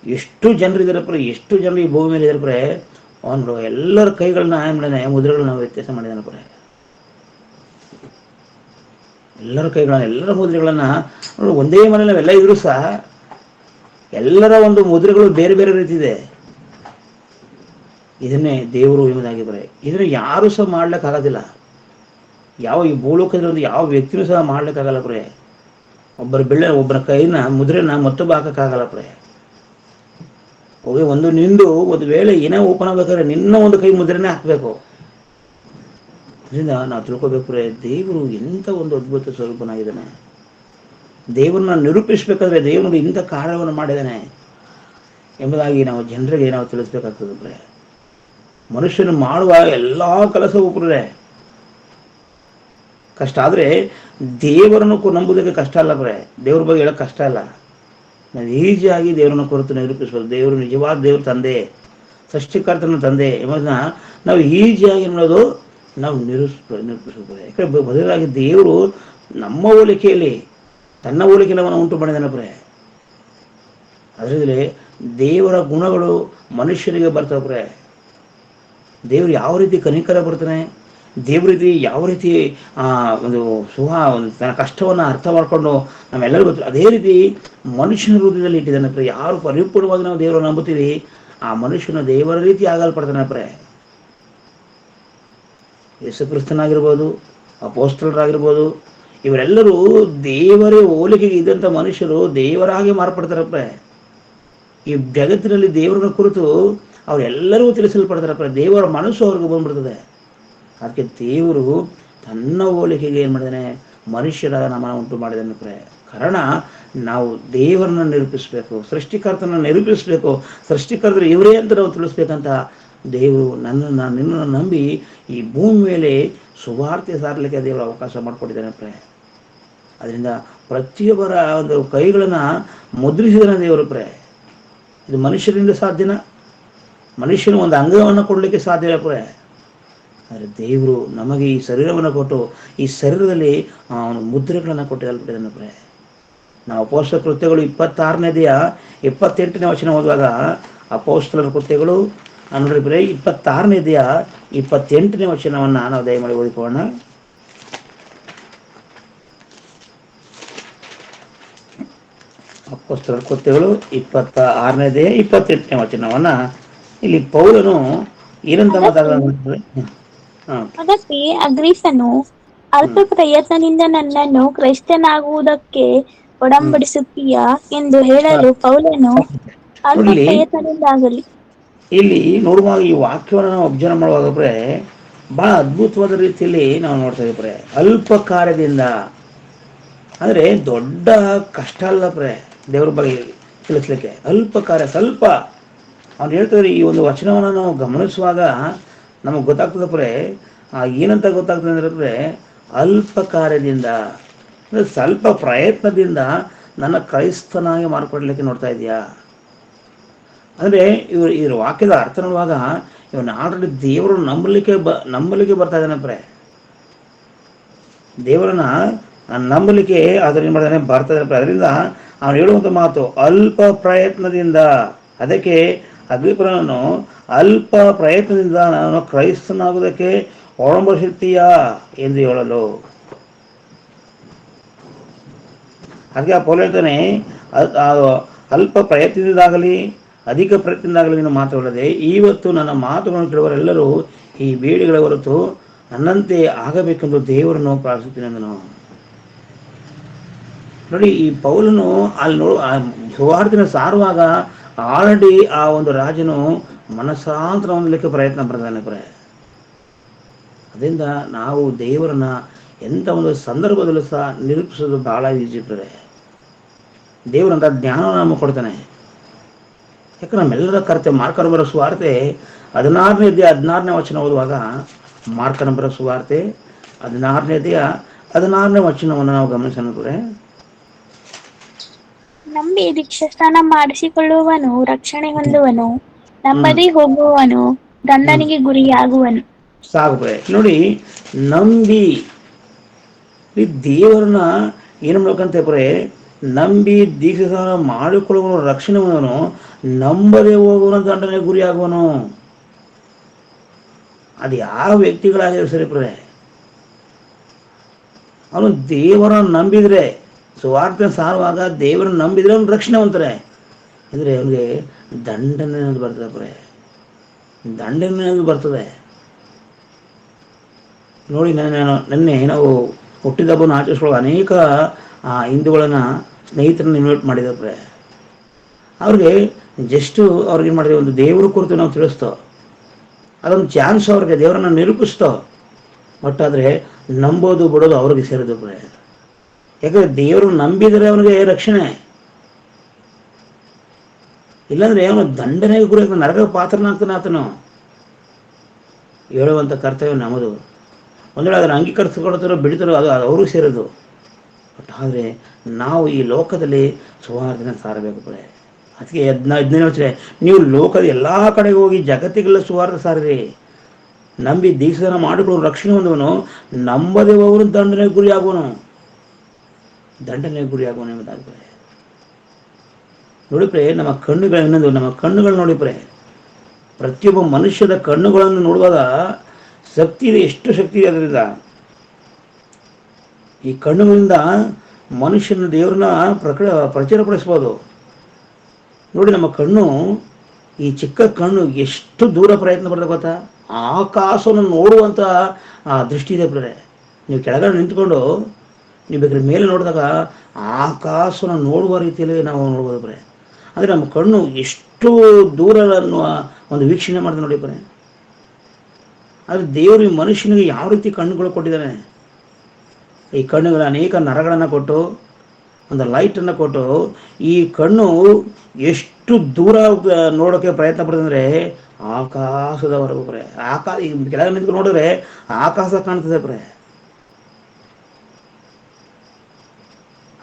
ಎಷ್ಟು ಜನರಿದ್ದಾರಪ್ರೆ, ಎಷ್ಟು ಜನರು ಈ ಭೂಮಿ ಮೇಲೆ ಇದ್ದಾರಪ್ರೆ, ಅವನು ಎಲ್ಲರ ಕೈಗಳನ್ನ ಏನು ಮಾಡಿದಾನೆ, ಮುದ್ರೆಗಳನ್ನ ವ್ಯತ್ಯಾಸ ಮಾಡಿದಾನಪ್ರೆ. ಎಲ್ಲರ ಕೈಗಳನ್ನ, ಎಲ್ಲರ ಮುದ್ರೆಗಳನ್ನ ನೋಡಿ, ಒಂದೇ ಮನೆ ನಾವೆಲ್ಲ ಇದ್ರೂ ಸಹ ಎಲ್ಲರ ಒಂದು ಮುದ್ರೆಗಳು ಬೇರೆ ಬೇರೆ ರೀತಿ ಇದೆ. ಇದನ್ನೇ ದೇವರು ಎಂಬುದಾಗಿದ್ದಾರೆ. ಇದನ್ನು ಯಾರು ಸಹ ಮಾಡ್ಲಿಕ್ಕಾಗೋದಿಲ್ಲ. ಯಾವ ಈ ಭೂಲೋಕದಲ್ಲಿ ಯಾವ ವ್ಯಕ್ತಿನೂ ಸಹ ಮಾಡ್ಲಿಕ್ಕಾಗಲ್ಲ ಪ್ರೆ. ಒಬ್ಬರ ಕೈನ ಮುದ್ರೆನ ಮತ್ತೊಬ್ಬ ಹಾಕೋಕ್ಕಾಗಲ್ಲ ಪ್ರೆ. ಹೋಗಿ ನಿಂದು ಒಂದು ವೇಳೆ ಏನೇ ಓಪನ್ ಆಗ್ಬೇಕಾದ್ರೆ ನಿನ್ನ ಒಂದು ಕೈ ಮುದ್ರೆನೇ ಹಾಕಬೇಕು. ಇದರಿಂದ ನಾವು ತಿಳ್ಕೊಬೇಕು ಪ್ರೆ, ದೇವರು ಎಂಥ ಒಂದು ಅದ್ಭುತ ಸ್ವರೂಪನಾಗಿದ್ದಾನೆ. ದೇವರನ್ನ ನಿರೂಪಿಸಬೇಕಾದ್ರೆ ದೇವರು ಇಂಥ ಕಾರ್ಯವನ್ನು ಮಾಡಿದ್ದಾನೆ ಎಂಬುದಾಗಿ ನಾವು ಜನರಿಗೆ ನಾವು ತಿಳಿಸ್ಬೇಕಾಗ್ತದೆ ಪ್ರೆ. ಮನುಷ್ಯನು ಮಾಡುವ ಎಲ್ಲ ಕೆಲಸವೂ ಪ್ರೆ ಕಷ್ಟ. ಆದರೆ ದೇವರನ್ನು ನಂಬುವುದಕ್ಕೆ ಕಷ್ಟ ಅಲ್ಲ ಪ್ರೆ, ದೇವ್ರ ಬಗ್ಗೆ ಹೇಳೋಕ್ಕೆ ಕಷ್ಟ ಅಲ್ಲ. ನಾವು ಈಜಿಯಾಗಿ ದೇವರನ್ನು ಕುರಿತು ನಿರೂಪಿಸ್ಬೋದು. ದೇವರು ನಿಜವಾದ ದೇವ್ರ ತಂದೆ, ಸೃಷ್ಟಿಕರ್ತನ ತಂದೆ ಎಂಬುದನ್ನ ನಾವು ಈಜಿಯಾಗಿ ನೋಡೋದು, ನಾವು ನಿರೂಪಿಸ್ಬೋದು. ಯಾಕಂದರೆ ಬದಲಾಗಿ ದೇವರು ನಮ್ಮ ಹೋಲಿಕೆಯಲ್ಲಿ ತನ್ನ ಹೋಲಿಕೆಯನ್ನು ಉಂಟು ಮಾಡಿದಾನೆ ಪ್ರೆ. ಅದರಲ್ಲಿ ದೇವರ ಗುಣಗಳು ಮನುಷ್ಯರಿಗೆ ಬರ್ತವೆ ಪ್ರೆ. ದೇವರು ಯಾವ ರೀತಿ ಕನಿಕರ ಬರ್ತಾನೆ, ದೇವ್ರ ರೀತಿ ಯಾವ ರೀತಿ ಒಂದು ತನ್ನ ಕಷ್ಟವನ್ನು ಅರ್ಥ ಮಾಡಿಕೊಂಡು ನಾವೆಲ್ಲರೂ ಗೊತ್ತು. ಅದೇ ರೀತಿ ಮನುಷ್ಯನ ಹೃದಯದಲ್ಲಿ ಇಟ್ಟಿದ್ದಾನೆ ಪ್ರೆ. ಯಾರು ಪರಿಪೂರ್ಣವಾಗಿ ನಾವು ದೇವರನ್ನು ನಂಬುತ್ತೀವಿ, ಆ ಮನುಷ್ಯನ ದೇವರ ರೀತಿ ಆಗಲ್ಪಡ್ತಾನೆ ಪ್ರೆ. ಯೇಸು ಕ್ರಿಸ್ತನಾಗಿರ್ಬೋದು, ಅಪೊಸ್ತಲರಾಗಿರ್ಬೋದು, ಇವರೆಲ್ಲರೂ ದೇವರೇ ಹೋಲಿಕೆಗೆ ಇದ್ದಂಥ ಮನುಷ್ಯರು ದೇವರಾಗಿ ಮಾರ್ಪಡ್ತಾರಪ್ಪ. ಈ ಜಗತ್ತಿನಲ್ಲಿ ದೇವರನ್ನ ಕುರಿತು ಅವರೆಲ್ಲರೂ ತಿಳಿಸಲ್ಪಡ್ತಾರಪ್ಪ. ದೇವರ ಮನಸ್ಸು ಅವ್ರಿಗೆ ಬಂದ್ಬಿಡ್ತದೆ. ಅದಕ್ಕೆ ದೇವರು ತನ್ನ ಹೋಲಿಕೆಗೆ ಏನು ಮಾಡಿದಾನೆ, ಮನುಷ್ಯರಾದ ನಮ್ಮನ್ನು ಉಂಟು ಮಾಡಿದಾನೆ ಪ್ರೆ. ಕಾರಣ ನಾವು ದೇವರನ್ನ ನಿರೂಪಿಸಬೇಕು, ಸೃಷ್ಟಿಕರ್ತನ ನಿರೂಪಿಸಬೇಕು. ಸೃಷ್ಟಿಕರ್ತರು ಇವರೇ ಅಂತ ನಾವು ತಿಳಿಸ್ಬೇಕಂತ ದೇವರು ನಿನ್ನನ್ನು ನಂಬಿ ಈ ಭೂಮಿ ಮೇಲೆ ಸುವಾರ್ತೆ ಸಾರಲಿಕ್ಕೆ ದೇವರು ಅವಕಾಶ ಮಾಡಿಕೊಟ್ಟಿದ್ದಾನೆ ಪ್ರೆ. ಅದರಿಂದ ಪ್ರತಿಯೊಬ್ಬರ ಒಂದು ಕೈಗಳನ್ನು ಮುದ್ರಿಸಿದಾನೆ ದೇವರು ಪ್ರೆ. ಇದು ಮನುಷ್ಯರಿಂದ ಸಾಧ್ಯನ? ಮನುಷ್ಯನ ಒಂದು ಅಂಗವನ್ನು ಕೊಡಲಿಕ್ಕೆ ಸಾಧ್ಯ ಪ್ರೆ. ಆದರೆ ದೇವರು ನಮಗೆ ಈ ಶರೀರವನ್ನು ಕೊಟ್ಟು ಈ ಶರೀರದಲ್ಲಿ ಅವನು ಮುದ್ರೆಗಳನ್ನು ಕೊಟ್ಟಿದ್ದಾನೆ ಪ್ರೆ. ನಾವು ಅಪೊಸ್ತಲರ ಕೃತ್ಯಗಳು 26ನೇ ಅಧ್ಯಾಯ 28ನೇ ವಚನ ಓದುವಾಗ, ಅಪೊಸ್ತಲರ ಕೃತ್ಯಗಳು ನೋಡ್ರಿ ಬರೀ 26ನೇದೆಯ 28ನೇ ವಚನವನ್ನ ನಾವು ದಯಮಾಡಿ ಓದಿಕೊಳ್ಳೋಣ. ಅಪೊಸ್ತಲರ ಕೃತ್ಯಗಳು 26ನೇದೇ 28ನೇ ವಚನವನ್ನ ಇಲ್ಲಿ ಪೌಲನು ಏನಂತ ಅದಕ್ಕೆ ಮಾತಾಡ್ತಾರೆ. ಅದಕ್ಕೆ ಅಗ್ರೀಸನು, ಅಲ್ಪ ಹ್ಮ್ ಪ್ರಯತ್ನದಿಂದ ನನ್ನನ್ನು ಕ್ರೈಸ್ತನಾಗುವುದಕ್ಕೆ ಹ್ಮ್ ಒಡಂಬಡಿಸುತ್ತೀಯಾ ಎಂದು ಹೇಳಲು ಪೌಲನು, ಅಲ್ಪ ನೋಡ್ಲಿ ಪ್ರಯತ್ನದಿಂದಾಗಲಿ. ಇಲ್ಲಿ ನೋಡುವಾಗ ಈ ವಾಕ್ಯವನ್ನು ನಾವು ಅಬ್ಸರ್ವ್ ಮಾಡುವಾಗಪ್ರೆ ಬಹಳ ಅದ್ಭುತವಾದ ರೀತಿಯಲ್ಲಿ ನಾವು ನೋಡ್ತಾ ಇದ್ದೀವಿ. ಅಲ್ಪ ಕಾರ್ಯದಿಂದ ಅಂದ್ರೆ ದೊಡ್ಡ ಕಷ್ಟ ಅಲ್ಲಪ್ರೆ ದೇವ್ರ ಬಗ್ಗೆ ತಿಳಿಸ್ಲಿಕ್ಕೆ. ಅಲ್ಪ ಕಾರ್ಯ, ಸ್ವಲ್ಪ ಅವ್ನು ಹೇಳ್ತಿದ್ರೆ. ಈ ಒಂದು ವಚನವನ್ನು ನಾವು ಗಮನಿಸುವಾಗ ನಮಗೆ ಗೊತ್ತಾಗ್ತದಪ್ರೆ ಏನಂತ ಗೊತ್ತಾಗ್ತದೆ ಅಂದ್ರೆ ಅಲ್ಪ ಕಾರ್ಯದಿಂದ ಅಂದ್ರೆ ಸ್ವಲ್ಪ ಪ್ರಯತ್ನದಿಂದ ನನ್ನ ಕ್ರೈಸ್ತನಾಗಿ ಮಾರ್ಪಡ್ಲಿಕ್ಕೆ ನೋಡ್ತಾ ಇದೆಯಾ ಅಂದ್ರೆ ಇದ್ರ ವಾಕ್ಯದ ಅರ್ಥ ನೋಡುವಾಗ ಇವನು ಆಲ್ರೆಡಿ ದೇವರು ನಂಬಲಿಕ್ಕೆ ಬರ್ತಾ ಇದ್ದಾನಪ್ರೆ. ದೇವರನ್ನ ನಂಬಲಿಕ್ಕೆ ಅದನ್ನ ಏನ್ ಮಾಡ್ತಾನೆ ಬರ್ತಾ ಇದ್ದಾನೆ. ಅದರಿಂದ ಅವನು ಹೇಳುವಂತ ಮಾತು ಅಲ್ಪ ಪ್ರಯತ್ನದಿಂದ. ಅದಕ್ಕೆ ಅಗ್ರಿಪನನು ಅಲ್ಪ ಪ್ರಯತ್ನದಿಂದ ನಾನು ಕ್ರೈಸ್ತನಾಗುವುದಕ್ಕೆ ಒಳಂಬಡಿಸುತ್ತೀಯಾ ಎಂದು ಹೇಳಲು, ಅದಕ್ಕೆ ಆ ಪೌಲ ಹೇಳ್ತಾನೆ ಅಲ್ಪ ಪ್ರಯತ್ನದಿಂದಾಗಲಿ ಅಧಿಕ ಪ್ರಯತ್ನದಿಂದಾಗಲಿ ನೀನು ಮಾತುಕೊಳ್ಳದೆ ಇವತ್ತು ನನ್ನ ಮಾತುಗಳನ್ನು ಕೇಳುವರೆಲ್ಲರೂ ಈ ಬೇಡಿಗಳ ಹೊರತು ನನ್ನಂತೆ ಆಗಬೇಕೆಂದು ದೇವರನ್ನು ಪ್ರಾರ್ಥಿಸುತ್ತೇನೆ ಅಂದನು. ನೋಡಿ, ಈ ಪೌಲನು ಅಲ್ಲಿ ಸುವಾರ್ತೆನ ಸಾರುವಾಗ ಆಲ್ರೆಡಿ ಆ ಒಂದು ರಾಜನು ಮನಸ್ಸಾಂತರ ಹೊಂದಲಿಕ್ಕೆ ಪ್ರಯತ್ನ ಪಡ್ತಾನೆ. ಅದರಿಂದ ನಾವು ದೇವರನ್ನ ಎಂಥ ಒಂದು ಸಂದರ್ಭದಲ್ಲೂ ಸಹ ನಿರೂಪಿಸೋದು ಬಹಳ ಈಜಿ ಇರ್ತದೆ. ದೇವರಂತ ಜ್ಞಾನ ನಮಗೆ ಕೊಡ್ತಾನೆ. ಯಾಕಂದ್ರೆ ನಮ್ಮೆಲ್ಲರ ಕರ್ತವ್ಯ. ಮಾರ್ಕನ ಬರೋ ಸುವಾರ್ತೆ 16ನೇ ವಚನ ಓದುವಾಗ, ಮಾರ್ಕನ ಬರೋ ಸುವಾರ್ತೆ 16ನೇ ವಚನವನ್ನು ನಾವು ಗಮನಿಸೋಣ. ನಂಬಿ ದೀಕ್ಷಾಸ್ನಾನ ಮಾಡಿಸಿಕೊಳ್ಳುವವನು ರಕ್ಷಣೆ ಹೊಂದುವನು, ನಂಬದೇ ಹೋಗುವವನು ದಂಡನೆಗೆ ಗುರಿಯಾಗುವನು. ಸಾಗುತ್ತದೆ ನೋಡಿ. ನಂಬಿ ದೇವರನ್ನ ಏನು ಮಾಡ್ಬೇಕಂತ ನಂಬಿ ದೀಕ್ಷಾಸ್ನಾನ ಮಾಡಿಕೊಳ್ಳುವನು ರಕ್ಷಣೆ ಹೊಂದುವನು, ನಂಬದೇ ಹೋಗುವನು ದಂಡನೆಗೆ ಗುರಿಯಾಗುವನು. ಅದು ಯಾವ ವ್ಯಕ್ತಿಗಳಾಗಿರೋ ಸರಿ ಅವನು ದೇವರನ್ನು ನಂಬಿದ್ರೆ, ಸುವಾರ್ತೆ ಸಾರುವಾಗ ದೇವರನ್ನು ನಂಬಿದ್ರೆ ಅವನು ರಕ್ಷಣೆ ಹೊಂತಾರೆ. ಅಂದರೆ ಅವನಿಗೆ ದಂಡನೆ ಬರ್ತದೆ. ದಂಡನೆ ಬರ್ತದೆ. ನೋಡಿ, ನೆನ್ನೆ ನಾವು ಹುಟ್ಟಿದ ಹಬ್ಬವನ್ನು ಆಚರಿಸ್ಕೊಳ್ಳೋ ಅನೇಕ ಹಿಂದೂಗಳನ್ನ ಸ್ನೇಹಿತರನ್ನ ಇನ್ವೈಟ್ ಮಾಡಿದ್ರೆ ಅವ್ರಿಗೆ ಜಸ್ಟ್ ಅವ್ರಿಗೆ ಏನು ಮಾಡಿದ್ರೆ ಒಂದು ದೇವರ ಕುರಿತು ನಾವು ತಿಳಿಸ್ತೋ, ಅದೊಂದು ಚಾನ್ಸ್ ಅವ್ರಿಗೆ ದೇವರನ್ನ ನಿರೂಪಿಸ್ತೋ. ಬಟ್ ಆದರೆ ನಂಬೋದು ಬಿಡೋದು ಅವ್ರಿಗೆ ಸೇರಿದ ಯಾಕಂದ್ರೆ ದೇವರು ನಂಬಿದರೆ ಅವನಿಗೆ ರಕ್ಷಣೆ, ಇಲ್ಲಾಂದ್ರೆ ಅವನು ದಂಡನೆಗೆ ಗುರಿ ನರಕ ಪಾತ್ರನಾಗ್ತಾನೆ. ಆತನು ಹೇಳುವಂಥ ಕರ್ತವ್ಯ ನಮ್ಮದು. ಒಂದು ವೇಳೆ ಅದನ್ನು ಅಂಗೀಕರಿಸಿಕೊಳ್ತಾರೋ ಬಿಡ್ತಾರೋ ಅದು ಅವ್ರಿಗೂ ಸೇರೋದು. ಬಟ್ ಆದರೆ ನಾವು ಈ ಲೋಕದಲ್ಲಿ ಸುವಾರ್ತೆನ ಸಾರಬೇಕು. ಅದಕ್ಕೆ 15ನೇ ವಚನ, ನೀವು ಲೋಕದ ಎಲ್ಲ ಕಡೆಗೆ ಹೋಗಿ ಜಗತ್ತಿಗೆಲ್ಲ ಸುವಾರ್ತೆ ಸಾರಿರಿ. ನಂಬಿ ದೀಕ್ಷಾಸ್ನಾನ ಮಾಡಿಕೊಳ್ಳುವ ರಕ್ಷಣೆ ಹೊಂದುವನು, ನಂಬದೇ ಹೋಗುವ ದಂಡನೆಗೆ ಗುರಿಯಾಗುವನು. ಎಂಬುದಾಗ್ತದೆ. ನೋಡಿಪ್ರೆ, ನಮ್ಮ ಕಣ್ಣುಗಳು ನೋಡಿಪ್ರೆ, ಪ್ರತಿಯೊಬ್ಬ ಮನುಷ್ಯದ ಕಣ್ಣುಗಳನ್ನು ನೋಡುವಾಗ ಶಕ್ತಿ ಇದೆ. ಎಷ್ಟು ಶಕ್ತಿ ಇದೆ ಅದರಿಂದ. ಈ ಕಣ್ಣುಗಳಿಂದ ಮನುಷ್ಯನ ದೇವರನ್ನ ಪ್ರಚುರಪಡಿಸ್ಬೋದು. ನೋಡಿ, ನಮ್ಮ ಕಣ್ಣು, ಈ ಚಿಕ್ಕ ಕಣ್ಣು ಎಷ್ಟು ದೂರ ಪ್ರಯತ್ನ ಪಡ್ತಾ ಗೊತ್ತಾ? ಆಕಾಶವನ್ನು ನೋಡುವಂಥ ದೃಷ್ಟಿ ಇದೆ ಬಿಡ್ರೆ. ನೀವು ಕೆಳಗಡೆ ನಿಂತ್ಕೊಂಡು ನೀವು ಬೇಕಾದ್ರೆ ಮೇಲೆ ನೋಡಿದಾಗ ಆಕಾಶವನ್ನು ನೋಡುವ ರೀತಿಯಲ್ಲಿ ನಾವು ನೋಡ್ಬೋದು ಬರೇ. ಅಂದರೆ ನಮ್ಮ ಕಣ್ಣು ಎಷ್ಟು ದೂರ ಅನ್ನುವ ಒಂದು ವೀಕ್ಷಣೆ ಮಾಡ್ದೆ ನೋಡಿ ಬರೇ. ಆದರೆ ದೇವರು ಈ ಮನುಷ್ಯನಿಗೆ ಯಾವ ರೀತಿ ಕಣ್ಣುಗಳು ಕೊಟ್ಟಿದ್ದಾನೆ. ಈ ಕಣ್ಣುಗಳ ಅನೇಕ ನರಗಳನ್ನು ಕೊಟ್ಟು, ಒಂದು ಲೈಟನ್ನು ಕೊಟ್ಟು, ಈ ಕಣ್ಣು ಎಷ್ಟು ದೂರ ನೋಡೋಕ್ಕೆ ಪ್ರಯತ್ನ ಪಡ್ತಂದ್ರೆ ಆಕಾಶದವರೆಗೂ ಬರೇ. ಈ ಕೆಳಗೆ ನಿಂತ್ಕೊಂಡು ನೋಡಿದ್ರೆ ಆಕಾಶ ಕಾಣ್ತದೆ ಬರೇ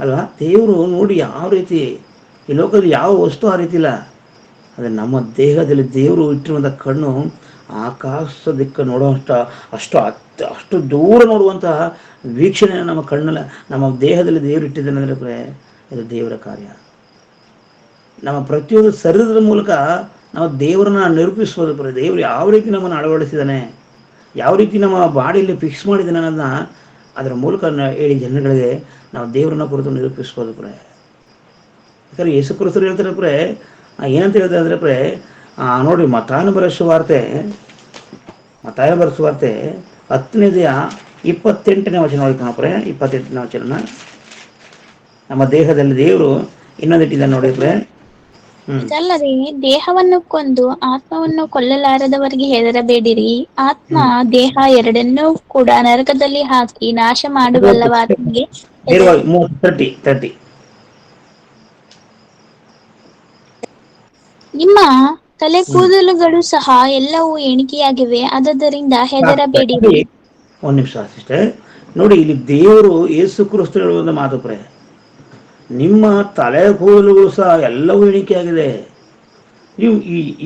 ಅಲ್ವಾ? ದೇವರು ನೋಡಿ ಯಾವ ರೀತಿ, ಈ ಲೋಕದಲ್ಲಿ ಯಾವ ವಸ್ತು ಆ ರೀತಿ ಇಲ್ಲ. ಆದರೆ ನಮ್ಮ ದೇಹದಲ್ಲಿ ದೇವರು ಇಟ್ಟಿರುವಂಥ ಕಣ್ಣು ಆಕಾಶ ದಿಕ್ಕ ನೋಡುವಂಥ ಅಷ್ಟು ದೂರ ನೋಡುವಂತಹ ವೀಕ್ಷಣೆ ನಮ್ಮ ಕಣ್ಣಲ್ಲಿ, ನಮ್ಮ ದೇಹದಲ್ಲಿ ದೇವರು ಇಟ್ಟಿದ್ದಾನೆ ಅಂದರೆ ಇದು ದೇವರ ಕಾರ್ಯ. ನಮ್ಮ ಪ್ರತಿಯೊಂದು ಶರೀರದ ಮೂಲಕ ನಾವು ದೇವರನ್ನ ನಿರೂಪಿಸ್ಬೋದು ಪ್ರೆ. ದೇವರು ಯಾವ ರೀತಿ ನಮ್ಮನ್ನು ಅಳವಡಿಸಿದ್ದಾನೆ, ಯಾವ ರೀತಿ ನಮ್ಮ ಬಾಡಿಯಲ್ಲಿ ಫಿಕ್ಸ್ ಮಾಡಿದ್ದಾನೆ ಅನ್ನೋದನ್ನ ಅದರ ಮೂಲಕ ಹೇಳಿ ಜನಗಳಿಗೆ ನಾವು ದೇವರನ್ನ ಕುರಿತು ನಿರೂಪಿಸ್ಬೋದು ಪ್ರೆ. ಯಾಕಂದ್ರೆ ಯೇಸು ಕ್ರಿಸ್ತರು ಹೇಳ್ತಾರೆ ಪ್ರೆ, ಏನಂತ ಹೇಳ್ತಾರೆ ಅಂದರೆ ಪ್ರೆ, ನೋಡಿ ಮತ್ತಾಯನ ಬರೆಸುವಾರ್ತೆ 10ನೇ 28ನೇ ವಚನ ನೋಡ್ಕೊಂಡು ಪ್ರೆ. 28ನೇ ವಚನ, ನಮ್ಮ ದೇಹದಲ್ಲಿ ದೇವರು ಇನ್ನೊಂದಿಟ್ಟಿದ್ದಾನೆ ನೋಡಿ ಪ್ರೆ. ಇದಲ್ಲದೆ ದೇಹವನ್ನು ಕೊಂದು ಆತ್ಮವನ್ನು ಕೊಲ್ಲಲಾರದವರಿಗೆ ಹೆದರಬೇಡಿರಿ. ಆತ್ಮ ದೇಹ ಎರಡನ್ನೂ ಕೂಡ ನರಕದಲ್ಲಿ ಹಾಕಿ ನಾಶ ಮಾಡಬಲ್ಲವಾತನಿಗೆ ಹೆದರಿ. 30 ನಿಮ್ಮ ತಲೆ ಕೂದಲುಗಳು ಸಹ ಎಲ್ಲವೂ ಎಣಿಕೆಯಾಗಿವೆ, ಆದುದರಿಂದ ಹೆದರಬೇಡಿರಿ. ಒಂದು ನಿಮಿಷ ಸಿಸ್ಟರ್, ನೋಡಿ ಇಲ್ಲಿ ದೇವರು ಯೇಸು ಕ್ರಿಸ್ತ ಹೇಳುವಂತ ಮಾತು ಪ್ರೆ, ನಿಮ್ಮ ತಲೆ ಕೂದಲುಗಳು ಸಹ ಎಲ್ಲವೂ ಎಣಿಕೆಯಾಗಿದೆ. ನೀವು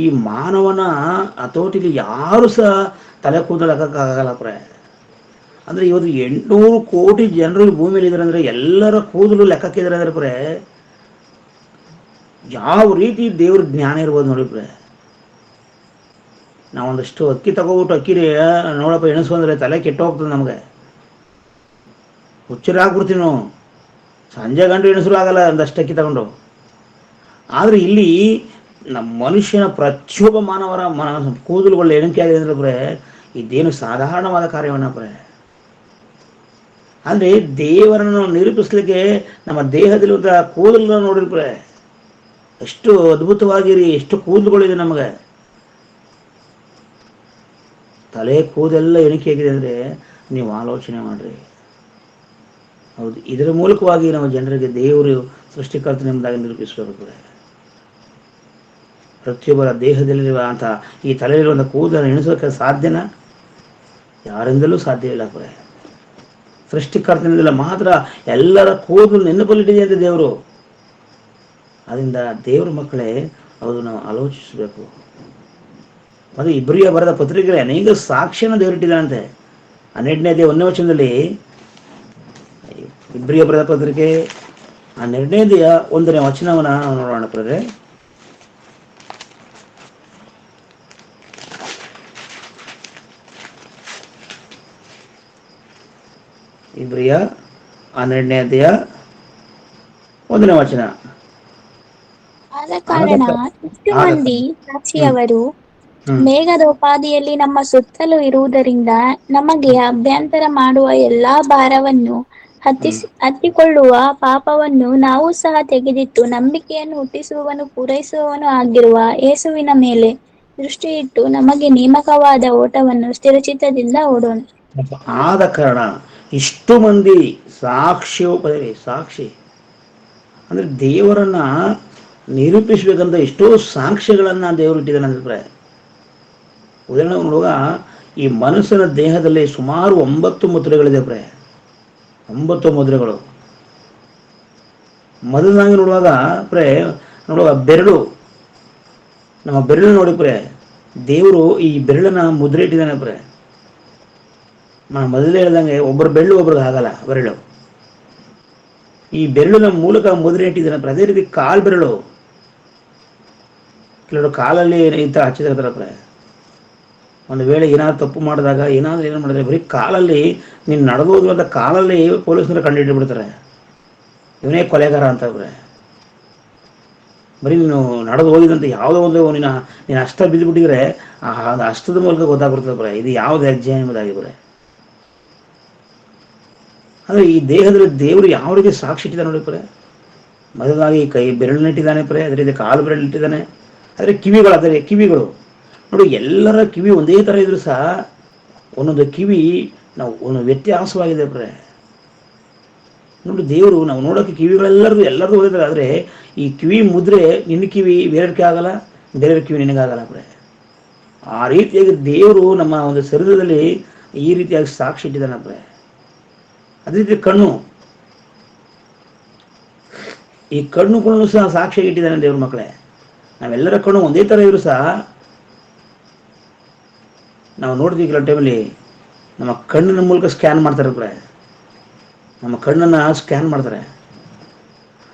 ಈ ಮಾನವನ ಹತೋಟಿಲಿ ಯಾರು ಸಹ ತಲೆ ಕೂದಲು ಹಾಕಕ್ಕಾಗಲ್ಲ ಪ್ರೆ. ಅಂದ್ರೆ ಇವತ್ತು 800 ಕೋಟಿ ಜನರು ಈ ಭೂಮಿಯಲ್ಲಿ ಇದ್ದಾರೆ ಅಂದ್ರೆ ಎಲ್ಲರ ಕೂದಲು ಲೆಕ್ಕಕ್ಕಿದ್ದಾರೆ ಅಂದ್ರೆ ಪ್ರೆ, ಯಾವ ರೀತಿ ದೇವ್ರ ಜ್ಞಾನ ಇರ್ಬೋದು ನೋಡಿ ಪ್ರೆ. ನಾವೊಂದಷ್ಟು ಅಕ್ಕಿ ತಗೋಬಿಟ್ಟು ಅಕ್ಕಿರಿ ನೋಡಪ್ಪ ಎಣಿಸ್ಕೊಂಡ್ರೆ ತಲೆ ಕೆಟ್ಟು ಹೋಗ್ತದೆ ನಮಗೆ, ಹುಚ್ಚರಾಗ್ಬಿಡ್ತೀವಿ ನಾವು. ಸಂಜೆ ಗಂಟು ಎಣಿಸಲು ಆಗಲ್ಲ ಒಂದಷ್ಟು ಅಕ್ಕಿ ತಗೊಂಡು. ಆದರೆ ಇಲ್ಲಿ ನಮ್ಮ ಮನುಷ್ಯನ ಪ್ರತಿಯೊಬ್ಬ ಮಾನವರ ಕೂದಲುಗಳು ಎಣಿಕೆ ಆಗಿದೆ ಅಂದ್ರೆ ಪ್ರೆ, ಇದೇನು ಸಾಧಾರಣವಾದ ಕಾರ್ಯವನ್ನ ಪ್ರೆ. ಅಂದರೆ ದೇವರನ್ನು ನಿರೂಪಿಸ್ಲಿಕ್ಕೆ ನಮ್ಮ ದೇಹದಲ್ಲಿರುವಂಥ ಕೂದಲನ್ನ ನೋಡಿರ್ಪ್ರೆ, ಎಷ್ಟು ಅದ್ಭುತವಾಗಿರಿ, ಎಷ್ಟು ಕೂದಲುಗಳಿದೆ ನಮಗೆ. ತಲೆ ಕೂದೆಲ್ಲ ಎಣಿಕೆಯಾಗಿದೆ ಅಂದರೆ ನೀವು ಆಲೋಚನೆ ಮಾಡ್ರಿ. ಹೌದು, ಇದರ ಮೂಲಕವಾಗಿ ನಮ್ಮ ಜನರಿಗೆ ದೇವರು ಸೃಷ್ಟಿಕರ್ತನೆಂಬುದಾಗಿ ನಿರೂಪಿಸಬೇಕು. ಪ್ರತಿಯೊಬ್ಬರ ದೇಹದಲ್ಲಿರುವಂಥ ಈ ತಲೆಯಲ್ಲಿರುವಂಥ ಕೂದಲನ್ನು ಎಣಿಸೋಕೆ ಸಾಧ್ಯನಾ? ಯಾರಿಂದಲೂ ಸಾಧ್ಯವಿಲ್ಲ ಪ್ರೆ. ಸೃಷ್ಟಿಕರ್ತನಿಂದಲೇ ಮಾತ್ರ ಎಲ್ಲರ ಕೂದಲು ನೆನಪಲ್ಲಿಟ್ಟಿದೆ ಅಂತ ದೇವರು. ಅದರಿಂದ ದೇವರ ಮಕ್ಕಳೇ, ಹೌದು, ನಾವು ಆಲೋಚಿಸಬೇಕು. ಮತ್ತು ಇಬ್ರಿಯ ಬರೆದ ಪತ್ರಿಕೆಯಲ್ಲಿ ಅನೇಕ ಸಾಕ್ಷ್ಯನ ದೇವರಿಟ್ಟಿದ್ದಾನಂತೆ. 12ನೇ 1ನೇ ವಚನದಲ್ಲಿ ಇಬ್ರಿಯ ಬರೆದ ಪತ್ರಿಕೆ 12ನೇ 1ನೇ ವಚನವನ್ನು ನಾವು ನೋಡೋಣ ಪ್ರೆ. ಇಬ್ರಿಯ 12ನೇ 1ನೇ ವಚನ. ಆದ ಕಾರಣ ಇಷ್ಟು ಮಂದಿ ಸಾಕ್ಷಿಯವರು ಮೇಘದೋಪಾದಿಯಲ್ಲಿ ನಮ್ಮ ಸುತ್ತಲೂ ಇರುವುದರಿಂದ ನಮಗೆ ಅಭ್ಯಂತರ ಮಾಡುವ ಎಲ್ಲಾ ಭಾರವನ್ನು ಹತ್ತಿಕೊಳ್ಳುವ ಪಾಪವನ್ನು ನಾವು ಸಹ ತೆಗೆದಿಟ್ಟು ನಂಬಿಕೆಯನ್ನು ಹುಟ್ಟಿಸುವವನು ಪೂರೈಸುವವನು ಆಗಿರುವ ಯೇಸುವಿನ ಮೇಲೆ ದೃಷ್ಟಿಯಿಟ್ಟು ನಮಗೆ ನೇಮಕವಾದ ಓಟವನ್ನು ಸ್ಥಿರಚಿತ್ತದಿಂದ ಓಡೋಣ. ಆದ ಕಾರಣ ಇಷ್ಟು ಮಂದಿ ಸಾಕ್ಷಿ ಅಂದ್ರೆ ದೇವರನ್ನ ನಿರೂಪಿಸಬೇಕಂತ ಎಷ್ಟೋ ಸಾಕ್ಷ್ಯಗಳನ್ನ ದೇವರು ಇಟ್ಟಿದ್ದಾನೆ ಅಂದ್ರೆ. ಉದಾಹರಣೆ ನೋಡುವಾಗ ಈ ಮನುಷ್ಯನ ದೇಹದಲ್ಲಿ ಸುಮಾರು 9 ಮುದ್ರೆಗಳಿದೆ ಪ್ರೆ. 9 ಮುದ್ರೆಗಳು. ಮೊದಲನಾಗಿ ನೋಡುವಾಗ ಬೆರಳು, ನಮ್ಮ ಬೆರಳು ನೋಡಿ ಪ್ರೆ, ದೇವರು ಈ ಬೆರಳನ್ನ ಮುದ್ರೆ ಇಟ್ಟಿದ್ದಾನೆ ಪ್ರೆ. ಮೊದಲೇ ಹೇಳ್ದಂಗೆ ಒಬ್ಬರ ಬೆರಳು ಒಬ್ರಿಗೆ ಆಗಲ್ಲ ಬೆರಳು. ಈ ಬೆರಳಿನ ಮೂಲಕ ಮುದ್ರೆ ಇಟ್ಟಿದ್ದಾನೆ ಪ್ರೆ. ಅದೇ ರೀತಿ ಕಾಲು ಬೆರಳು, ಕೆಲವರು ಕಾಲಲ್ಲಿ ಇಂಥ ಹಚ್ಚಿದಿರ್ತಾರೆ ಪ್ರೆ. ಒಂದು ವೇಳೆ ಏನಾದ್ರು ತಪ್ಪು ಮಾಡಿದಾಗ ಏನು ಮಾಡಿದ್ರೆ ಬರೀ ಕಾಲಲ್ಲಿ ನೀನು ನಡೆದು ಹೋಗುವಂಥ ಕಾಲಲ್ಲಿ ಪೊಲೀಸರು ಕಂಡುಹಿಡಿದ್ಬಿಡ್ತಾರೆ, ಇವನೇ ಕೊಲೆಗಾರ ಅಂತ ಪ್ರೆ. ಬರೀ ನೀನು ನಡೆದು ಹೋಗಿದಂತ ಯಾವುದೋ ಒಂದು ನೀನು ಅಷ್ಟ ಬಿದ್ದುಬಿಟ್ಟಿದ್ರೆ ಆ ಅಷ್ಟದ ಮೂಲಕ ಗೊತ್ತಾಗ್ಬಿಡ್ತದೆ ಪ್ರೆ, ಇದು ಯಾವ್ದು ಹೆಜ್ಜೆ ಎಂಬುದಾಗಿ ಪ್ರೆ. ಅಂದರೆ ಈ ದೇಹದಲ್ಲಿ ದೇವರು ಯಾವ ರೀತಿ ಸಾಕ್ಷಿ ಇಟ್ಟಿದ್ದಾನೆ ನೋಡಿ ಪ್ರೆ. ಮೊದಲಾಗಿ ಕೈ ಬೆರಳಿನಿಟ್ಟಿದ್ದಾನೆ ಪ್ರೆ, ಅದೇ ರೀತಿ ಕಾಲು ಬೆರಳಿಟ್ಟಿದ್ದಾನೆ. ಆದರೆ ಕಿವಿಗಳು ನೋಡಿ, ಎಲ್ಲರ ಕಿವಿ ಒಂದೇ ಥರ ಇದ್ರು ಸಹ ಒಂದೊಂದು ಕಿವಿ ಒಂದು ವ್ಯತ್ಯಾಸವಾಗಿದೆ ಪ್ರೆ. ನೋಡಿ, ದೇವರು ನಾವು ನೋಡೋಕ್ಕೆ ಎಲ್ಲರಿಗೂ ಹೋಗಿದ್ದಾರೆ. ಆದರೆ ಈ ಕಿವಿ ಮುದ್ರೆ ನಿನ್ನ ಕಿವಿ ಬೇರೆಯವ್ರಿಗೆ ಆಗಲ್ಲ, ಬೇರೆಯವ್ರ ಕಿವಿ ನಿನಗಾಗಲ್ಲ ಪ್ರೆ. ಆ ರೀತಿಯಾಗಿ ದೇವರು ನಮ್ಮ ಒಂದು ಶರೀರದಲ್ಲಿ ಈ ರೀತಿಯಾಗಿ ಸಾಕ್ಷಿ ಇಟ್ಟಿದ್ದಾನೆ ಪ್ರೆ. ಅದೇ ರೀತಿ ಈ ಕಣ್ಣುಗಳನ್ನು ಸಹ ಸಾಕ್ಷಿಯಾಗಿ ಇಟ್ಟಿದ್ದಾನೆ ದೇವ್ರ ಮಕ್ಕಳೇ. ನಾವೆಲ್ಲರ ಕಣ್ಣು ಒಂದೇ ಥರ ಇದ್ರು ಸಹ ನಾವು ನೋಡ್ತೀವಿ ಕೆಲವು ಟೈಮಲ್ಲಿ ನಮ್ಮ ಕಣ್ಣಿನ ಮೂಲಕ ಸ್ಕ್ಯಾನ್ ಮಾಡ್ತಾರೆ ಪ್ರೆ. ನಮ್ಮ ಕಣ್ಣನ್ನು ಸ್ಕ್ಯಾನ್ ಮಾಡ್ತಾರೆ.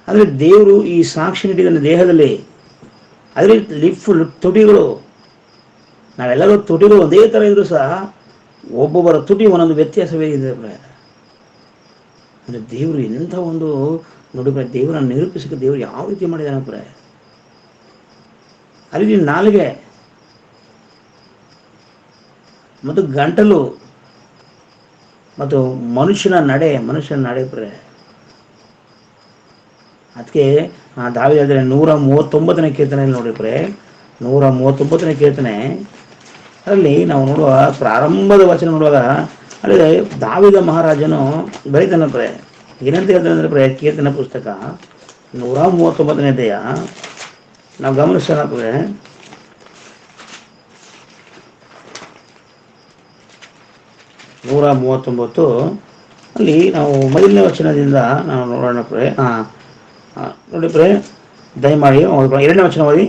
ಆದರೆ ದೇವರು ಈ ಸಾಕ್ಷಿ ಇಟ್ಟಿದ್ದಾನೆ ದೇಹದಲ್ಲಿ. ಅದೇ ತುಟಿಗಳು, ನಾವೆಲ್ಲರೂ ತುಟಿಗಳು ಒಂದೇ ಥರ ಇದ್ರು ಸಹ ಒಬ್ಬೊಬ್ಬರ ತುಟಿ ಒಂದೊಂದು ವ್ಯತ್ಯಾಸವೇ ಇದೆ. ಅಂದರೆ ದೇವರು ಎಂಥ ಒಂದು ನೋಡಿ ದೇವರನ್ನು ನಿರೂಪಿಸಕ್ಕೆ ದೇವರು ಯಾವ ರೀತಿ ಮಾಡಿದಾನೆ ಪ್ರೆ. ಅಲ್ಲಿ ನಾಲಿಗೆ ಮತ್ತು ಗಂಟಲು ಮತ್ತು ಮನುಷ್ಯನ ನಡೆ ಪ್ರೆ. ಅದಕ್ಕೆ ದಾವೀದ ಹೇಳಿದ್ರೆ 139ನೇ ಕೀರ್ತನೆಯಲ್ಲಿ ನೋಡಿ ಪ್ರೆ, 139ನೇ ಕೀರ್ತನೆ ಅಲ್ಲಿ ನಾವು ನೋಡುವ ಪ್ರಾರಂಭದ ವಚನ ನೋಡುವಾಗ ಅಲ್ಲಿ ದಾವೀದ ಮಹಾರಾಜನು ಬರೀತಾನೆ ಪ್ರೆ. ಏನಂತ ಹೇಳ್ತಾನೆ ಅಂದರೆ ಪ್ರೆ, ಕೀರ್ತನೆ ಪುಸ್ತಕ 139ನೇ ಅಧ್ಯಾಯ ನಾವು ಗಮನಿಸೋಣ ಪ್ರೆ. 139 ಅಲ್ಲಿ ನಾವು ಮೊದಲನೇ ವಚನದಿಂದ ನಾವು ನೋಡೋಣ ಪ್ರೆ. ನೋಡಿ ಪ್ರೆ, ದಯಮಾಡಿ 2ನೇ ವಚನ ಓದಿ.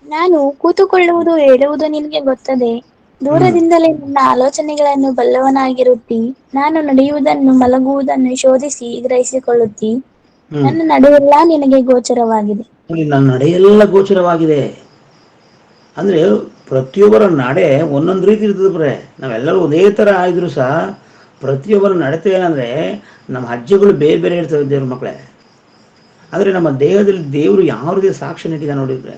ನಾನು ಕೂತುಕೊಳ್ಳುವುದು ಹೇಳುವುದು ನಿನಗೆ ಗೊತ್ತದೆ, ಹ್ಮ್ ದೂರದಿಂದಲೇ ನನ್ನ ಆಲೋಚನೆಗಳನ್ನು ಬಲ್ಲವನಾಗಿರುತ್ತಿ. ನಾನು ನಡೆಯುವುದನ್ನು ಮಲಗುವುದನ್ನು ಶೋಧಿಸಿ ಗ್ರಹಿಸಿಕೊಳ್ಳುತ್ತಿ. ಹ್ಮ್ ನನ್ನ ನಡುವೆಲ್ಲ ನಿನಗೆ ಗೋಚರವಾಗಿದೆ. ನನ್ನ ನಡೆಯೆಲ್ಲ ಗೋಚರವಾಗಿದೆ. ಅಂದರೆ ಪ್ರತಿಯೊಬ್ಬರ ನಡೆ ಒಂದೊಂದು ರೀತಿ ಇರ್ತದೆ ಪ್ರೆ. ನಾವೆಲ್ಲರೂ ಒಂದೇ ಥರ ಆಗಿದ್ರು ಸಹ ಪ್ರತಿಯೊಬ್ಬರ ನಡತೆ ಏನಂದರೆ ನಮ್ಮ ಹೆಜ್ಜೆಗಳು ಬೇರೆ ಬೇರೆ ಇರ್ತವೆ ದೇವ್ರ ಮಕ್ಕಳೇ. ಆದರೆ ನಮ್ಮ ದೇಹದಲ್ಲಿ ದೇವರು ಯಾವ ರೀತಿ ಸಾಕ್ಷಿ ನೀಡಿದ ನೋಡಿದ್ರೆ.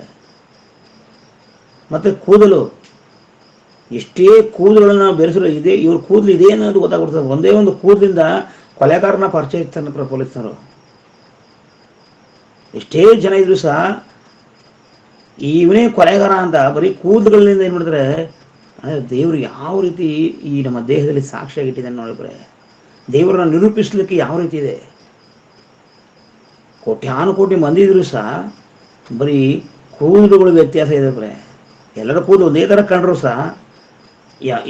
ಮತ್ತು ಕೂದಲು, ಎಷ್ಟೇ ಕೂದಲುಗಳನ್ನು ನಾವು ಬೆರೆಸಲು ಇದೆ, ಇವ್ರ ಕೂದಲು ಇದೆ ಅನ್ನೋದು ಗೊತ್ತಾಗ್ಬಿಡ್ತದೆ. ಒಂದೇ ಒಂದು ಕೂದಲಿಂದ ಕೊಲೆಗಾರನ ಪರಿಚಯ ಇರ್ತಾನೆ ಪೊಲೀಸ್ನವರು. ಎಷ್ಟೇ ಜನ ಇದ್ರು ಸಹ ಇವನೇ ಕೊಲೆಗಾರ ಅಂತ ಬರೀ ಕೂದಲುಗಳಿಂದ ಏನು ಮಾಡಿದ್ರೆ ಅಂದರೆ ದೇವರು ಯಾವ ರೀತಿ ಈ ನಮ್ಮ ದೇಹದಲ್ಲಿ ಸಾಕ್ಷಿಯಾಗಿಟ್ಟಿದ್ದಾನೆ ನೋಡಿದ್ರೆ. ದೇವರನ್ನ ನಿರೂಪಿಸಲಿಕ್ಕೆ ಯಾವ ರೀತಿ ಇದೆ. ಕೋಟ್ಯಾನುಕೋಟಿ ಮಂದಿ ಇದ್ರು ಸಹ ಬರೀ ಕೂದಲುಗಳು ವ್ಯತ್ಯಾಸ ಇದೆ ಪ್ರೆ. ಎಲ್ಲರ ಕೂದಲು ಒಂದೇ ಥರ ಕಂಡ್ರು ಸಹ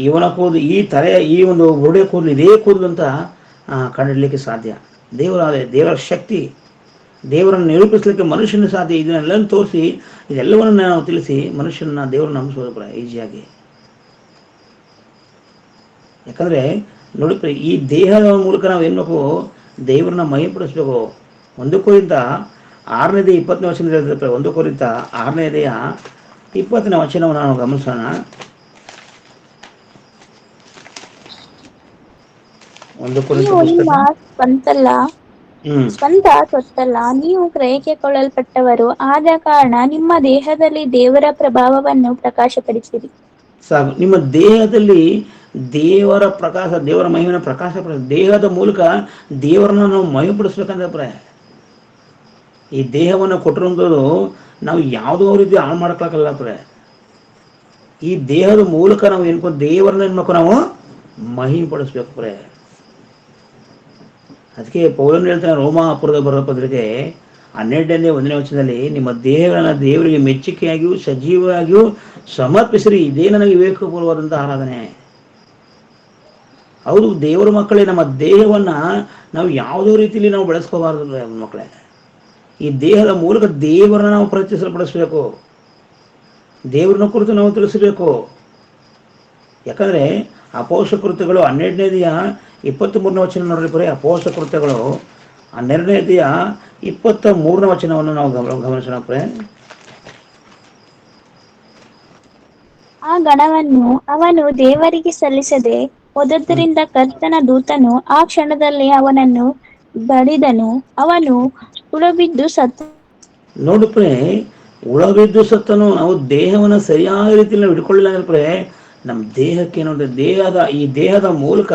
ಇವನ ಕೂದಲು ಈ ತಲೆಯ ಈ ಒಂದು ಬುರುಡೆ ಕೂದಲು ಇದೇ ಕೂದಲು ಅಂತ ಕಂಡಿಡಲಿಕ್ಕೆ ಸಾಧ್ಯ. ದೇವರ ಶಕ್ತಿ, ದೇವರನ್ನು ನಿರೂಪಿಸಲಿಕ್ಕೆ ಮನುಷ್ಯನ ಸಾಧ್ಯ. ಇದನ್ನೆಲ್ಲ ತೋರಿಸಿ ಇದೆಲ್ಲವನ್ನು ನಾವು ತಿಳಿಸಿ ಮನುಷ್ಯನ ದೇವರನ್ನು ನಂಬಿಸೋದು ಕೂಡ ಈಸಿಯಾಗಿ. ಯಾಕಂದರೆ ನೋಡಿ ಈ ದೇಹದ ಮೂಲಕ ನಾವು ಏನು ಬೇಕು, ದೇವರನ್ನ ಮಹಿಪಡಿಸ್ಬೇಕು. 1 ಕೊರಿಂಥ 6ನೇ 20ನೇ ವಚನ ಹೇಳ್ತಾರೆ. 1 ಕೊರಿಂಥ 6ನೇ 20ನೇ ವಚನವನ್ನು ನಾವು ಗಮನಿಸೋಣ. 1 ಕೊರಿಂಥ ನೀವು ಪುಸ್ತಕ ನಿಮ್ಮ ಸ್ವಂತ ಸೊತ್ತಲ್ಲ, ನೀವು ಗ್ರಹಿಸಿಕೊಳ್ಳಲ್ಪಟ್ಟವರು ಆದ ಕಾರಣ ನಿಮ್ಮ ದೇಹದಲ್ಲಿ ದೇವರ ಪ್ರಭಾವವನ್ನು ಪ್ರಕಾಶಪಡಿಸಿರಿ. ಸಾಕು. ನಿಮ್ಮ ದೇಹದಲ್ಲಿ ದೇವರ ಪ್ರಕಾಶ, ದೇವರ ಮಹಿಮೆಯ ಪ್ರಕಾಶ, ದೇಹದ ಮೂಲಕ ದೇವರನ್ನ ನಾವು ಮಹಿಮೆಪಡಿಸ್ಬೇಕಂದ್ರೆ ಪ್ರೆ. ಈ ದೇಹವನ್ನು ಕೊಟ್ಟಿರುವಂಥದ್ದು ನಾವು ಯಾವುದೋ ರೀತಿ ಹಾಳು ಮಾಡೋಕ್ಕಾಗಲ್ಲ ಪ್ರೆ. ಈ ದೇಹದ ಮೂಲಕ ನಾವು ಏನ್ಕೋ ದೇವರನ್ನ ಏನ್ಬೇಕು, ನಾವು ಮಹಿಮೆಪಡಿಸ್ಬೇಕು ಪ್ರೆ. ಅದಕ್ಕೆ ಪೌಲನು ಹೇಳ್ತಾನೆ ರೋಮಾಪುರದ ಬರೋ ಪತ್ರಿಕೆ 12ನೇ 1ನೇ ವಚನದಲ್ಲಿ, ನಿಮ್ಮ ದೇಹಗಳನ್ನು ದೇವರಿಗೆ ಮೆಚ್ಚುಗೆಯಾಗಿಯೂ ಸಜೀವವಾಗಿಯೂ ಸಮರ್ಪಿಸಿರಿ, ಇದೇ ನನಗೆ ವಿವೇಕಪೂರ್ವವಾದಂಥ ಆರಾಧನೆ. ಹೌದು, ದೇವರ ಮಕ್ಕಳೇ, ನಮ್ಮ ದೇಹವನ್ನು ನಾವು ಯಾವುದೋ ರೀತಿಯಲ್ಲಿ ನಾವು ಬೆಳೆಸ್ಕೋಬಾರ್ದು ಮಕ್ಕಳೇ. ಈ ದೇಹದ ಮೂಲಕ ದೇವರನ್ನ ನಾವು ಪ್ರತಿಷ್ಠಿಸಲ್ಪಡಿಸಬೇಕು, ದೇವರನ್ನ ಕುರಿತು ನಾವು ತಿಳಿಸಬೇಕು. ಯಾಕಂದರೆ ಅಪೊಸ್ತಲ ಕೃತ್ಯಗಳು 12ನೇ ಅಧ್ಯಾಯ 23ನೇ ವಚನ ನೋಡ್ರಿ ಬರೀ. ಅಪೊಸ್ತಲ ಕೃತ್ಯಗಳು 12ನೇ ಅಧ್ಯಾಯ 23ನೇ ವಚನವನ್ನು ನಾವು ಗಮನಿಸೋಣ ಪ್ರೆ. ಆ ಗಣವನ್ನು ಅವನು ದೇವರಿಗೆ ಸಲ್ಲಿಸದೆ ಹೋದದ್ದರಿಂದ ಕರ್ತನ ದೂತನು ಆ ಕ್ಷಣದಲ್ಲಿ ಅವನನ್ನು ಬಡಿದನು, ಅವನು ಉಳುಬಿದ್ದು ಸತ್ತು. ನೋಡಿ ಪ್ರೆ, ಉಳಬಿದ್ದು ಸತ್ತನು. ನಾವು ದೇಹವನ್ನು ಸರಿಯಾದ ರೀತಿಯಲ್ಲಿ ನಾವು ಹಿಡ್ಕೊಳ್ಳಿಲ್ಲ ಅಂದ್ರೆ ಪ್ರೆ, ನಮ್ಮ ದೇಹಕ್ಕೆ ಏನಂದ್ರೆ ಈ ದೇಹದ ಮೂಲಕ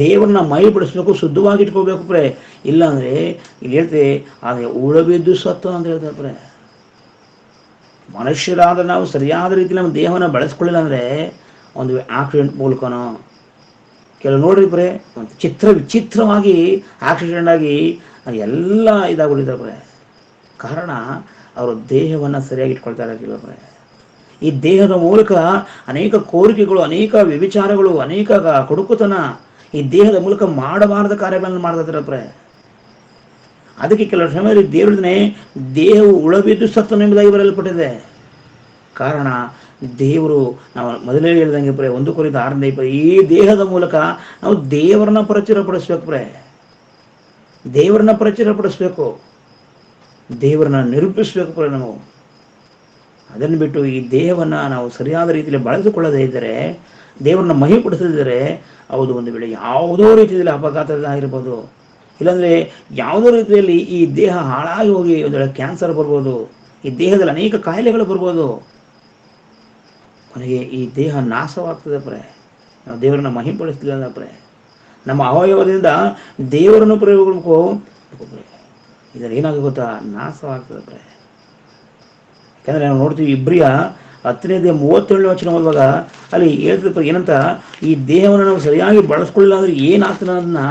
ದೇವರನ್ನ ಮಹಿಮೆಪಡಿಸ್ಬೇಕು, ಶುದ್ಧವಾಗಿ ಇಟ್ಕೋಬೇಕು ಪ್ರೆ. ಇಲ್ಲಾಂದರೆ ಇಲ್ಲಿ ಹೇಳ್ತೆ ಆದರೆ ಉಳಬಿದ್ದು ಸತ್ತು ಅಂತ ಹೇಳ್ತಾರೆ ಪ್ರೆ. ಮನುಷ್ಯರಾದ ನಾವು ಸರಿಯಾದ ರೀತಿಯಲ್ಲಿ ನಮ್ಮ ದೇಹವನ್ನು ಬಳಸ್ಕೊಳ್ಳಿಲ್ಲ ಅಂದರೆ ಒಂದು ಆಕ್ಸಿಡೆಂಟ್ ಮೂಲಕನೋ, ಕೆಲವು ನೋಡ್ರಿ ಪ್ರೆ ವಿಚಿತ್ರವಾಗಿ ಆಕ್ಸಿಡೆಂಟ್ ಆಗಿ ಎಲ್ಲ ಇದಾಗ್ಬಿಟ್ಟಿದ್ದಾರೆ ಪ್ರೆ. ಕಾರಣ ಅವರು ದೇಹವನ್ನು ಸರಿಯಾಗಿ ಇಟ್ಕೊಳ್ತಾ ಇರೋದಿಲ್ಲ ಪ್ರೆ. ಈ ದೇಹದ ಮೂಲಕ ಅನೇಕ ಕೋರಿಕೆಗಳು, ಅನೇಕ ವ್ಯಭಿಚಾರಗಳು, ಅನೇಕ ಕೊಡುಕುತನ ಈ ದೇಹದ ಮೂಲಕ ಮಾಡಬಾರದ ಕಾರ್ಯಗಳನ್ನು ಮಾಡ್ತಾ ಪ್ರೆ. ಅದಕ್ಕೆ ಕೆಲವು ಸಮಯದಲ್ಲಿ ದೇವರನ್ನೇ ದೇಹವು ಉಳಬಿದ್ದು ಸತ್ತನು ಎಂಬುದಾಗಿ ಬರೆಯಲ್ಪಟ್ಟಿದೆ. ಕಾರಣ ದೇವರು, ನಾವು ಮೊದಲೇ ಹೇಳಿದಂಗೆ ಪ್ರೆ 1 ಕೊರಿಂಥ 6ನೇ 20, ಈ ದೇಹದ ಮೂಲಕ ನಾವು ದೇವರನ್ನ ಪ್ರಚುರಪಡಿಸ್ಬೇಕು ಪ್ರೆ. ದೇವರನ್ನ ಪ್ರಚುರಪಡಿಸ್ಬೇಕು. ದೇವರನ್ನ ನಿರೂಪಿಸಬೇಕು ನಾವು. ಅದನ್ನು ಬಿಟ್ಟು ಈ ದೇಹವನ್ನು ನಾವು ಸರಿಯಾದ ರೀತಿಯಲ್ಲಿ ಬಳಸಿಕೊಳ್ಳದೇ ಇದ್ದರೆ, ದೇವರನ್ನ ಮಹಿಪಡಿಸದಿದ್ದರೆ, ಹೌದು ಒಂದು ವೇಳೆ ಯಾವುದೋ ರೀತಿಯಲ್ಲಿ ಅಪಘಾತ ಆಗಿರ್ಬೋದು, ಇಲ್ಲಾಂದರೆ ಯಾವುದೋ ರೀತಿಯಲ್ಲಿ ಈ ದೇಹ ಹಾಳಾಗಿ ಹೋಗಿ ಒಂದು ವೇಳೆ ಕ್ಯಾನ್ಸರ್ ಬರ್ಬೋದು, ಈ ದೇಹದಲ್ಲಿ ಅನೇಕ ಕಾಯಿಲೆಗಳು ಬರ್ಬೋದು. ಕೊನೆಗೆ ಈ ದೇಹ ನಾಶವಾಗ್ತದೆ ಪ್ರೇ, ನಾವು ದೇವರನ್ನ ಮಹಿಪಡಿಸಲಿಲ್ಲ ಪ್ರೇ. ನಮ್ಮ ಅವಯವದಿಂದ ದೇವರನ್ನು ಪ್ರಯೋಗಬೇಕು, ಇದರಲ್ಲಿ ಏನಾಗ ಗೊತ್ತಾ, ನಾಶವಾಗ್ತದೆ ಪ್ರೇ. ಯಾಕಂದರೆ ನಾವು ನೋಡ್ತೀವಿ ಇಬ್ರಿಯ 10:37 ವಚನ ಓದುವಾಗ ಅಲ್ಲಿ ಹೇಳ್ತಿರ್ತಾರೆ ಏನಂತ, ಈ ದೇಹವನ್ನು ನಾವು ಸರಿಯಾಗಿ ಬಳಸ್ಕೊಳ್ಳಿಲ್ಲ ಅಂದರೆ ಏನಾಗ್ತದೆ ಅನ್ನೋದನ್ನ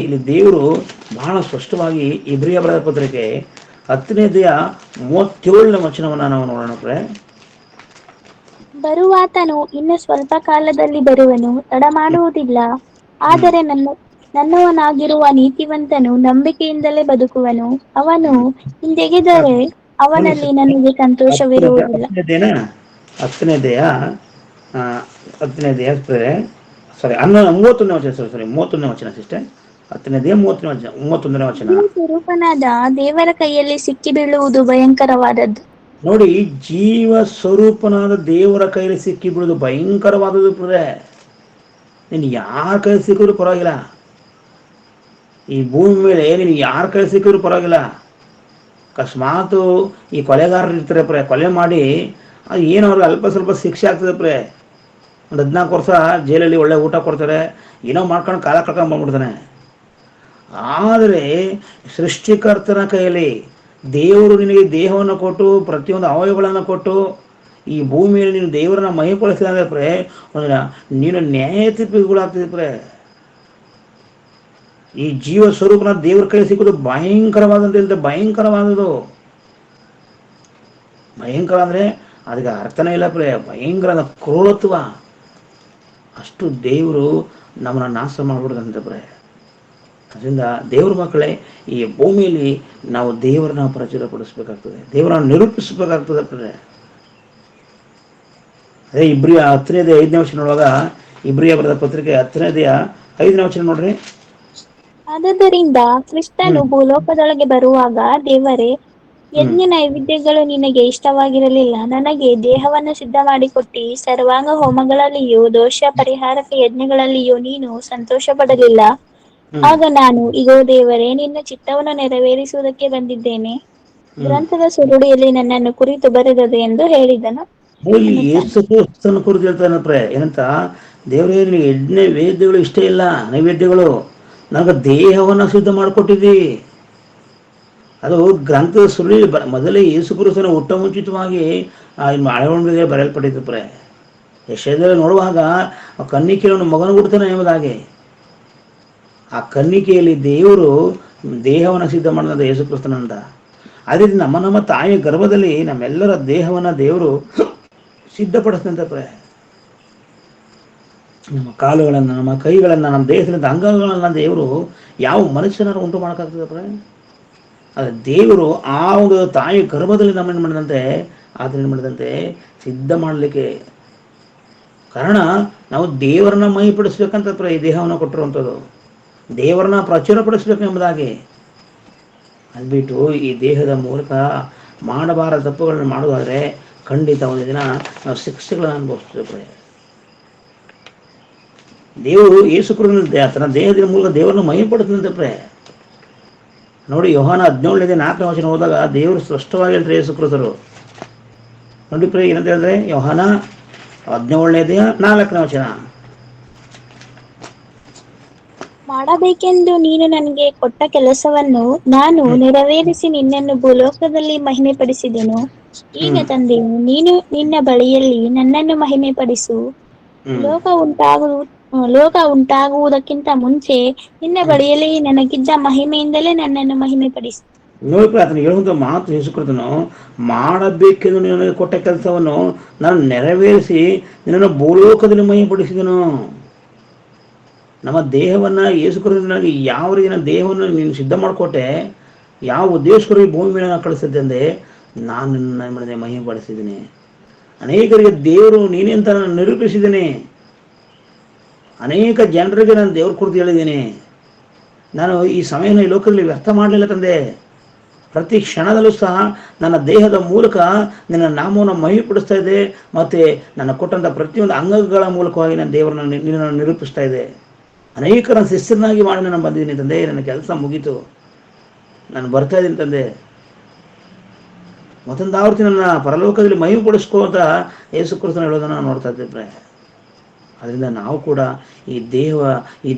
ಇಲ್ಲಿ ದೇವರು ಬಹಳ ಸ್ಪಷ್ಟವಾಗಿ ಇಬ್ರಿಯ ಬರೆದ ಪತ್ರಿಕೆ 10:37 ವಚನವನ್ನು ನಾವು ನೋಡೋಣ ಪ್ರೇ. ಬರುವಾತನು ಇನ್ನು ಸ್ವಲ್ಪ ಕಾಲದಲ್ಲಿ ಬರುವನು, ತಡ ಮಾಡುವುದಿಲ್ಲ. ಹ್ಮ್ ಆದರೆ ನನ್ನವನಾಗಿರುವ ನೀತಿವಂತನು ನಂಬಿಕೆಯಿಂದಲೇ ಬದುಕುವನು. ಅವನು ಹಿಂದೆಗೆದರೆ ನೋಡಿ ಅವನಲ್ಲಿ ನನಗೆ ಸಂತೋಷವಿರುವುದಿಲ್ಲ. ಹತ್ತನೇದೆಯಾ 31ನೇ ವಚನ ಸಿಸ್ಟರ್. 31ನೇ ವಚನ. ಜೀವ ಸ್ವರೂಪನಾದ ದೇವರ ಕೈಯಲ್ಲಿ ಸಿಕ್ಕಿ ಬೀಳುವುದು ಭಯಂಕರವಾದದ್ದು. ನೋಡಿ, ಜೀವ ಸ್ವರೂಪನಾದ ದೇವರ ಕೈಯಲ್ಲಿ ಸಿಕ್ಕಿ ಬೀಳುವುದು ಭಯಂಕರವಾದದ್ದು ಪ್ರೇ. ನೀನು ಯಾರ ಕೈಲಿ ಸಿಕ್ಕಿದ್ರು ಪರವಾಗಿಲ್ಲ, ಈ ಭೂಮಿ ಮೇಲೆ ನೀನು ಯಾರ ಕೈಲಿ ಸಿಕ್ಕಿದ್ರು ಪರವಾಗಿಲ್ಲ. ಅಕಸ್ಮಾತು ಈ ಕೊಲೆಗಾರರು ಇರ್ತಾರೆ ಪ್ರೇ, ಕೊಲೆ ಮಾಡಿ ಅದು ಏನು ಅವ್ರಿಗೆ ಅಲ್ಪ ಸ್ವಲ್ಪ ಶಿಕ್ಷೆ ಆಗ್ತದೆ ಪ್ರೇ. ಒಂದು 14 ವರ್ಷ ಜೈಲಲ್ಲಿ ಒಳ್ಳೆ ಊಟ ಕೊಡ್ತಾರೆ, ಏನೋ ಮಾಡ್ಕೊಂಡು ಕಾಲ ಕಳ್ಕೊಂಡು ಬಂದ್ಬಿಡ್ತಾನೆ. ಆದರೆ ಸೃಷ್ಟಿಕರ್ತನ ಕೈಯಲ್ಲಿ ದೇವರು ನಿನಗೆ ದೇಹವನ್ನು ಕೊಟ್ಟು ಪ್ರತಿಯೊಂದು ಅವಯವಗಳನ್ನು ಕೊಟ್ಟು ಈ ಭೂಮಿಯಲ್ಲಿ ನೀನು ದೇವರನ್ನ ಮಹಿಪಡಿಸಿದ ಅಂದರೆ ಪ್ರೇ, ನೀನು ನ್ಯಾಯ ತೀರ್ಪಿಗಳಾಗ್ತದೆ ಪ್ರೇ. ಈ ಜೀವ ಸ್ವರೂಪನ ದೇವರ ಕೈ ಸಿಕ್ಕೋದು ಭಯಂಕರವಾದಂತ ಭಯಂಕರವಾದದು. ಭಯಂಕರ ಅಂದರೆ ಅದಕ್ಕೆ ಅರ್ಥನೇ ಇಲ್ಲ ಪ್ರೇ, ಭಯಂಕರ ಕ್ರೂರತ್ವ. ಅಷ್ಟು ದೇವರು ನಮ್ಮನ್ನು ನಾಶ ಮಾಡ್ಬಿಡ್ದಂತೆ ಪ್ರೇ. ಅದರಿಂದ ದೇವ್ರ ಮಕ್ಕಳೇ, ಈ ಭೂಮಿಯಲ್ಲಿ ನಾವು ದೇವರನ್ನ ಪ್ರಚುರಪಡಿಸ್ಬೇಕಾಗ್ತದೆ, ದೇವರನ್ನ ನಿರೂಪಿಸಬೇಕಾಗ್ತದೆ ಪ್ರೇ. ಅದೇ ಇಬ್ರಿಯ 10:5 ವಚನ ನೋಡುವಾಗ, ಇಬ್ರಿಯ ಬರೆದ ಪತ್ರಿಕೆ 10:5 ವಚನ ನೋಡ್ರಿ. ಆದುದರಿಂದ ಕ್ರಿಸ್ತನು ಭೂಲೋಕದೊಳಗೆ ಬರುವಾಗ ದೇವರೇ, ಹ್ಮ್ ಯಜ್ಞ ನೈವೇದ್ಯಗಳು ನಿನಗೆ ಇಷ್ಟವಾಗಿರಲಿಲ್ಲ, ನನಗೆ ದೇಹವನ್ನು ಸಿದ್ಧ ಮಾಡಿಕೊಟ್ಟಿ, ಸರ್ವಾಂಗ ಹೋಮಗಳಲ್ಲಿಯೂ ದೋಷ ಪರಿಹಾರಕ ಯಜ್ಞಗಳಲ್ಲಿಯೂ ನೀನು ಸಂತೋಷ ಪಡಲಿಲ್ಲ. ಹ್ಮ್ ಆಗ ನಾನು, ಇಗೋ ದೇವರೇ, ನಿನ್ನ ಚಿತ್ತವನ್ನು ನೆರವೇರಿಸುವುದಕ್ಕೆ ಬಂದಿದ್ದೇನೆ, ಹ್ಮ್ ಗ್ರಂಥದ ಸುರುಳಿಯಲ್ಲಿ ನನ್ನನ್ನು ಕುರಿತು ಬರೆದದು ಎಂದು ಹೇಳಿದನು ಹೋಗಿ ಅನ್ನುತ್ತಾನೆ. ಯೇಸು ಕ್ರಿಸ್ತನ ಕುರಿತು ಹೇಳ್ತಾನೆ ಪ್ರೇ. ಏನಂತ, ದೇವರೇ ನಿನಗೆ ಯಜ್ಞ ನೈವೇದ್ಯಗಳು ಇಷ್ಟ ಇಲ್ಲ, ನೈವೇದ್ಯಗಳು ನನಗೆ ದೇಹವನ್ನು ಸಿದ್ಧ ಮಾಡಿಕೊಟ್ಟಿದ್ದಿ. ಅದು ಗ್ರಂಥದ ಸುರುಳಿ ಮೊದಲೇ ಯೇಸು ಕ್ರಿಸ್ತನ ಹುಟ್ಟ ಮುಂಚಿತವಾಗಿ ಹಳೆಯ ಬರೆಯಲ್ಪಟ್ಟಿದ್ದು ಪ್ರೇ. ಯೆಶಾಯದಲ್ಲಿ ನೋಡುವಾಗ ಆ ಕನ್ನಿಕೆಯನ್ನು ಮಗನ ಹುಡ್ತಾನೆ ಎಂಬುದಾಗಿ, ಆ ಕನ್ನಿಕೆಯಲ್ಲಿ ದೇವರು ದೇಹವನ್ನು ಸಿದ್ಧ ಮಾಡಿದ ಯೇಸು ಕ್ರಿಸ್ತನಂತ. ಅದೇ ರೀತಿ ನಮ್ಮ ತಾಯಿಯ ಗರ್ಭದಲ್ಲಿ ನಮ್ಮೆಲ್ಲರ ದೇಹವನ್ನು ದೇವರು ಸಿದ್ಧಪಡಿಸ್ತಂತೆ ಪ್ರೇ. ನಮ್ಮ ಕಾಲುಗಳನ್ನು, ನಮ್ಮ ಕೈಗಳನ್ನು, ನಮ್ಮ ದೇಹದಿಂದ ಅಂಗಗಳನ್ನು ದೇವರು ಯಾವ ಮನುಷ್ಯನನ್ನು ಉಂಟು ಮಾಡೋಕ್ಕಾಗ್ತದೆ ಪ್ರೇ. ಅದು ದೇವರು ಆ ಒಂದು ತಾಯಿ ಗರ್ಭದಲ್ಲಿ ನಮ್ಮನ್ನು ಮಾಡಿದಂತೆ, ಆತನ ಮಾಡಿದಂತೆ ಸಿದ್ಧ ಮಾಡಲಿಕ್ಕೆ ಕಾರಣ ನಾವು ದೇವರನ್ನ ಮಹಿಪಡಿಸ್ಬೇಕಂತ ಪ್ರೇ. ಈ ದೇಹವನ್ನು ಕೊಟ್ಟಿರುವಂಥದ್ದು ದೇವರನ್ನ ಪ್ರಚುರಪಡಿಸ್ಬೇಕು ಎಂಬುದಾಗಿ. ಅದು ಬಿಟ್ಟು ಈ ದೇಹದ ಮೂಲಕ ಮಾಡಬಾರದ ತಪ್ಪುಗಳನ್ನು ಮಾಡುವುದಾದರೆ ಖಂಡಿತ ಒಂದು ದಿನ ನಾವು ಶಿಕ್ಷೆಗಳನ್ನು ಅನುಭವಿಸ್ತೇವೆ. ದೇವರು ಯೇಸು ಕ್ರಿಸ್ತನ ತನ್ನ ದೇಹದ ಮೂಲಕ ದೇವರನ್ನು ಮಹಿಪಡಿಸಿದಂತೆ ಪ್ರೇ. ನೋಡಿ, ಯೋಹಾನ 17:4 ವಚನ ಹೋದಾಗ ದೇವರು ಸ್ಪಷ್ಟವಾಗಿ ಹೇಳ್ತಾರೆ ಯೇಸು ಕ್ರಿಸ್ತರು. ನೋಡಿ ಪ್ರೇ, ಏನಂತ ಹೇಳಿದ್ರೆ ಯೋಹಾನ 17:4 ವಚನ. ಮಾಡಬೇಕೆಂದು ನೀನು ನನಗೆ ಕೊಟ್ಟ ಕೆಲಸವನ್ನು ನಾನು ನೆರವೇರಿಸಿ ನಿನ್ನನ್ನು ಭೂಲೋಕದಲ್ಲಿ ಮಹಿಮೆ ಪಡಿಸಿದೆನು. ಈಗ ಹ್ಮ್ ತಂದೆಯು, ನೀನು ನಿನ್ನ ಬಳಿಯಲ್ಲಿ ನನ್ನನ್ನು ಮಹಿಮೆ ಪಡಿಸು. ಹ್ಮ್ ಲೋಕ ಉಂಟಾಗುವುದಕ್ಕಿಂತ ಮುಂಚೆ ನಿನ್ನ ಬಳಿಯಲ್ಲಿ ನನಗಿದ್ದ ಮಹಿಮೆಯಿಂದಲೇ ನನ್ನನ್ನು ಮಹಿಮೆ ಪಡಿಸು. ನೋಡಿ, ಆತನು ಹೇಳುವಂಥ ಮಾತು ಯೇಸು ಕ್ರಿಸ್ತನು, ಮಾಡಬೇಕೆಂದು ನನಗೆ ಕೊಟ್ಟ ಕೆಲಸವನ್ನು ನಾನು ನೆರವೇರಿಸಿ ನಿನ್ನನ್ನು ಭೂಲೋಕದಲ್ಲಿ ಮಹಿಮೆಪಡಿಸಿದನು. ನಮ್ಮ ದೇಹವನ್ನು ಯೇಸು ಕ್ರಿಸ್ತನಿಗೆ ಯಾವ ರೀತಿಯ ದೇಹವನ್ನು ನೀನು ಸಿದ್ಧ ಮಾಡಿಕೊಟ್ಟೆ, ಯಾವ ಉದ್ದೇಶಕರಿಗೆ ಭೂಮಿ ಮೇಲೆ ನಾನು ಕಳಿಸಿದ್ದೆ ಅಂದರೆ, ನಾನು ನಿನ್ನ ಮಾಡಿದೆ ಮಹಿಮೆಪಡಿಸಿದ್ದೀನಿ. ಅನೇಕರಿಗೆ ದೇವರು ನೀನೇ ಅಂತ ನಾನು ನಿರೂಪಿಸಿದ್ದೀನಿ. ಅನೇಕ ಜನರಿಗೆ ನಾನು ದೇವ್ರ ಕುರಿತು ಹೇಳಿದ್ದೀನಿ. ನಾನು ಈ ಸಮಯನ ಈ ಲೋಕದಲ್ಲಿ ವ್ಯರ್ಥ ಮಾಡಲಿಲ್ಲ ತಂದೆ. ಪ್ರತಿ ಕ್ಷಣದಲ್ಲೂ ಸಹ ನನ್ನ ದೇಹದ ಮೂಲಕ ನಿನ್ನ ನಾಮವನ್ನು ಮಹಿಪಡಿಸ್ತಾ ಇದೆ. ಮತ್ತು ನನ್ನ ಕೊಟ್ಟಂಥ ಪ್ರತಿಯೊಂದು ಅಂಗಗಳ ಮೂಲಕವಾಗಿ ನನ್ನ ದೇವರನ್ನು ನಿನ್ನನ್ನು ನಿರೂಪಿಸ್ತಾ ಇದೆ. ಅನೇಕರ ಶಿಷ್ಯನಾಗಿ ಮಾಡಿ ನಾನು ಬಂದಿದ್ದೀನಿ ತಂದೆ. ನನ್ನ ಕೆಲಸ ಮುಗೀತು, ನಾನು ಬರ್ತಾ ಇದ್ದೀನಿ ತಂದೆ. ಮತ್ತೊಂದಾವರ್ತಿ ನನ್ನ ಪರಲೋಕದಲ್ಲಿ ಮಹಿಮೆಪಡಿಸ್ಕೋ ಅಂತ ಯೇಸು ಕ್ರಿಸ್ತನ ಹೇಳೋದನ್ನು ನಾವು ನೋಡ್ತಾ ಇದ್ದೇವೆ. ಅದರಿಂದ ನಾವು ಕೂಡ ಈ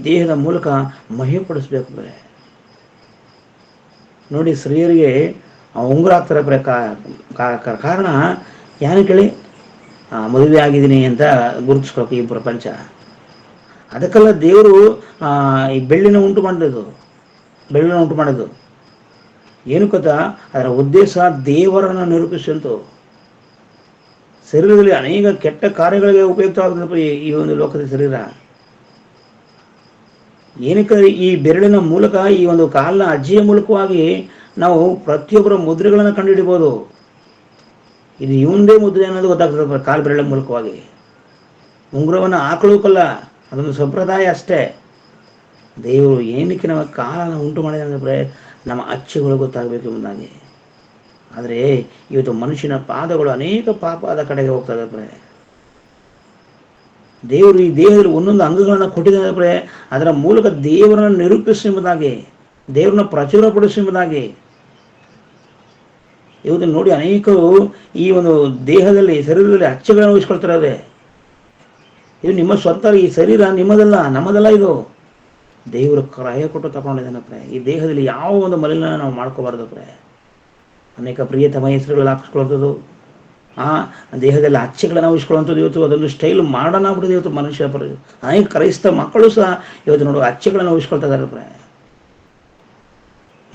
ದೇಹದ ಮೂಲಕ ಮಹಿಮೆಪಡಿಸ್ಬೇಕು ಬರೇ. ನೋಡಿ, ಸ್ತ್ರೀಯರಿಗೆ ಉಂಗುರ ಹಾಕ್ತಾರೆ ಬರೇ. ಕಾರಣ ಏನಕ್ಕೆ ಹೇಳಿ? ಮದುವೆ ಆಗಿದ್ದೀನಿ ಅಂತ ಗುರುತಿಸ್ಬೇಕು ಈ ಪ್ರಪಂಚ. ಅದಕ್ಕೆಲ್ಲ ದೇವರು ಈ ಬೆಳ್ಳಿನ ಉಂಟು ಮಾಡಿದ್ದು ಏನು ಗೊತ್ತಾ? ಅದರ ಉದ್ದೇಶ ದೇವರನ್ನು ನಿರೂಪಿಸಂತು. ಶರೀರದಲ್ಲಿ ಅನೇಕ ಕೆಟ್ಟ ಕಾರ್ಯಗಳಿಗೆ ಉಪಯುಕ್ತವಾಗುತ್ತದೆ ಈ ಒಂದು ಲೋಕದ ಶರೀರ. ಏನಕ್ಕೆ? ಈ ಬೆರಳಿನ ಮೂಲಕ, ಈ ಒಂದು ಕಾಲಿನ ಅಜ್ಜಿಯ ಮೂಲಕವಾಗಿ ನಾವು ಪ್ರತಿಯೊಬ್ಬರ ಮುದ್ರೆಗಳನ್ನು ಕಂಡುಹಿಡಿಬೋದು. ಇದು ಇವಂದೇ ಮುದ್ರೆ ಅನ್ನೋದು ಗೊತ್ತಾಗ್ತದೆ ಕಾಲು ಬೆರಳಿನ ಮೂಲಕವಾಗಿ. ಉಂಗುರವನ್ನು ಹಾಕೊಳ್ಳೋಕಲ್ಲ, ಅದೊಂದು ಸಂಪ್ರದಾಯ ಅಷ್ಟೇ. ದೇವರು ಏನಕ್ಕೆ ನಮ್ಮ ಕಾಲನ್ನು ಉಂಟು ಮಾಡಿದ್ರೆ ನಮ್ಮ ಅಚ್ಚುಗಳು ಗೊತ್ತಾಗಬೇಕು ಎಂಬುದಾಗಿ. ಆದರೆ ಇವತ್ತು ಮನುಷ್ಯನ ಪಾದಗಳು ಅನೇಕ ಪಾಪದ ಕಡೆಗೆ ಹೋಗ್ತಾ ಇದ್ದಾರೆ. ದೇವರು ಈ ದೇಹದಲ್ಲಿ ಒಂದೊಂದು ಅಂಗಗಳನ್ನು ಕೊಟ್ಟಿದ್ದಾರೆ. ಅದರ ಮೂಲಕ ದೇವರನ್ನು ನಿರೂಪಿಸುವುದಾಗಿ, ದೇವರನ್ನ ಪ್ರಚುರಪಡಿಸುವುದಾಗಿ. ಇವತ್ತು ನೋಡಿ, ಅನೇಕರು ಈ ಒಂದು ದೇಹದಲ್ಲಿ, ಶರೀರದಲ್ಲಿ ಅಚ್ಚುಗಳನ್ನು ವಹಿಸ್ಕೊಳ್ತಾರೆ. ಇದು ನಿಮ್ಮ ಸ್ವಂತ, ಈ ಶರೀರ ನಿಮ್ಮದಲ್ಲ, ನಮ್ಮದಲ್ಲ. ಇದು ದೇವರು ಕ್ರಯ ಕೊಟ್ಟು ತಗೊಂಡಿದ್ದಾನಪ್ಪ. ಈ ದೇಹದಲ್ಲಿ ಯಾವ ಒಂದು ಮಲಿನ ನಾವು ಮಾಡ್ಕೋಬಾರ್ದಪ್ಪ. ಅನೇಕ ಪ್ರಿಯತಮ ಹೆಸರುಗಳು ಹಾಕಿಸ್ಕೊಳ್ಳೋದು, ದೇಹದಲ್ಲಿ ಅಚ್ಚೆಗಳನ್ನು ವಹಿಸ್ಕೊಳ್ಳುವಂಥದ್ದು ಇವತ್ತು ಅದೊಂದು ಸ್ಟೈಲ್ ಮಾಡೋಣ ಆಗ್ಬಿಟ್ಟಿದೆ ಇವತ್ತು ಮನುಷ್ಯ. ಅನೇಕ ಕ್ರೈಸ್ತ ಮಕ್ಕಳು ಸಹ ಇವತ್ತು ನೋಡುವ ಅಚ್ಚೆಗಳನ್ನು ವಹಿಸ್ಕೊಳ್ತಾ ಇದ್ದಾರೆ.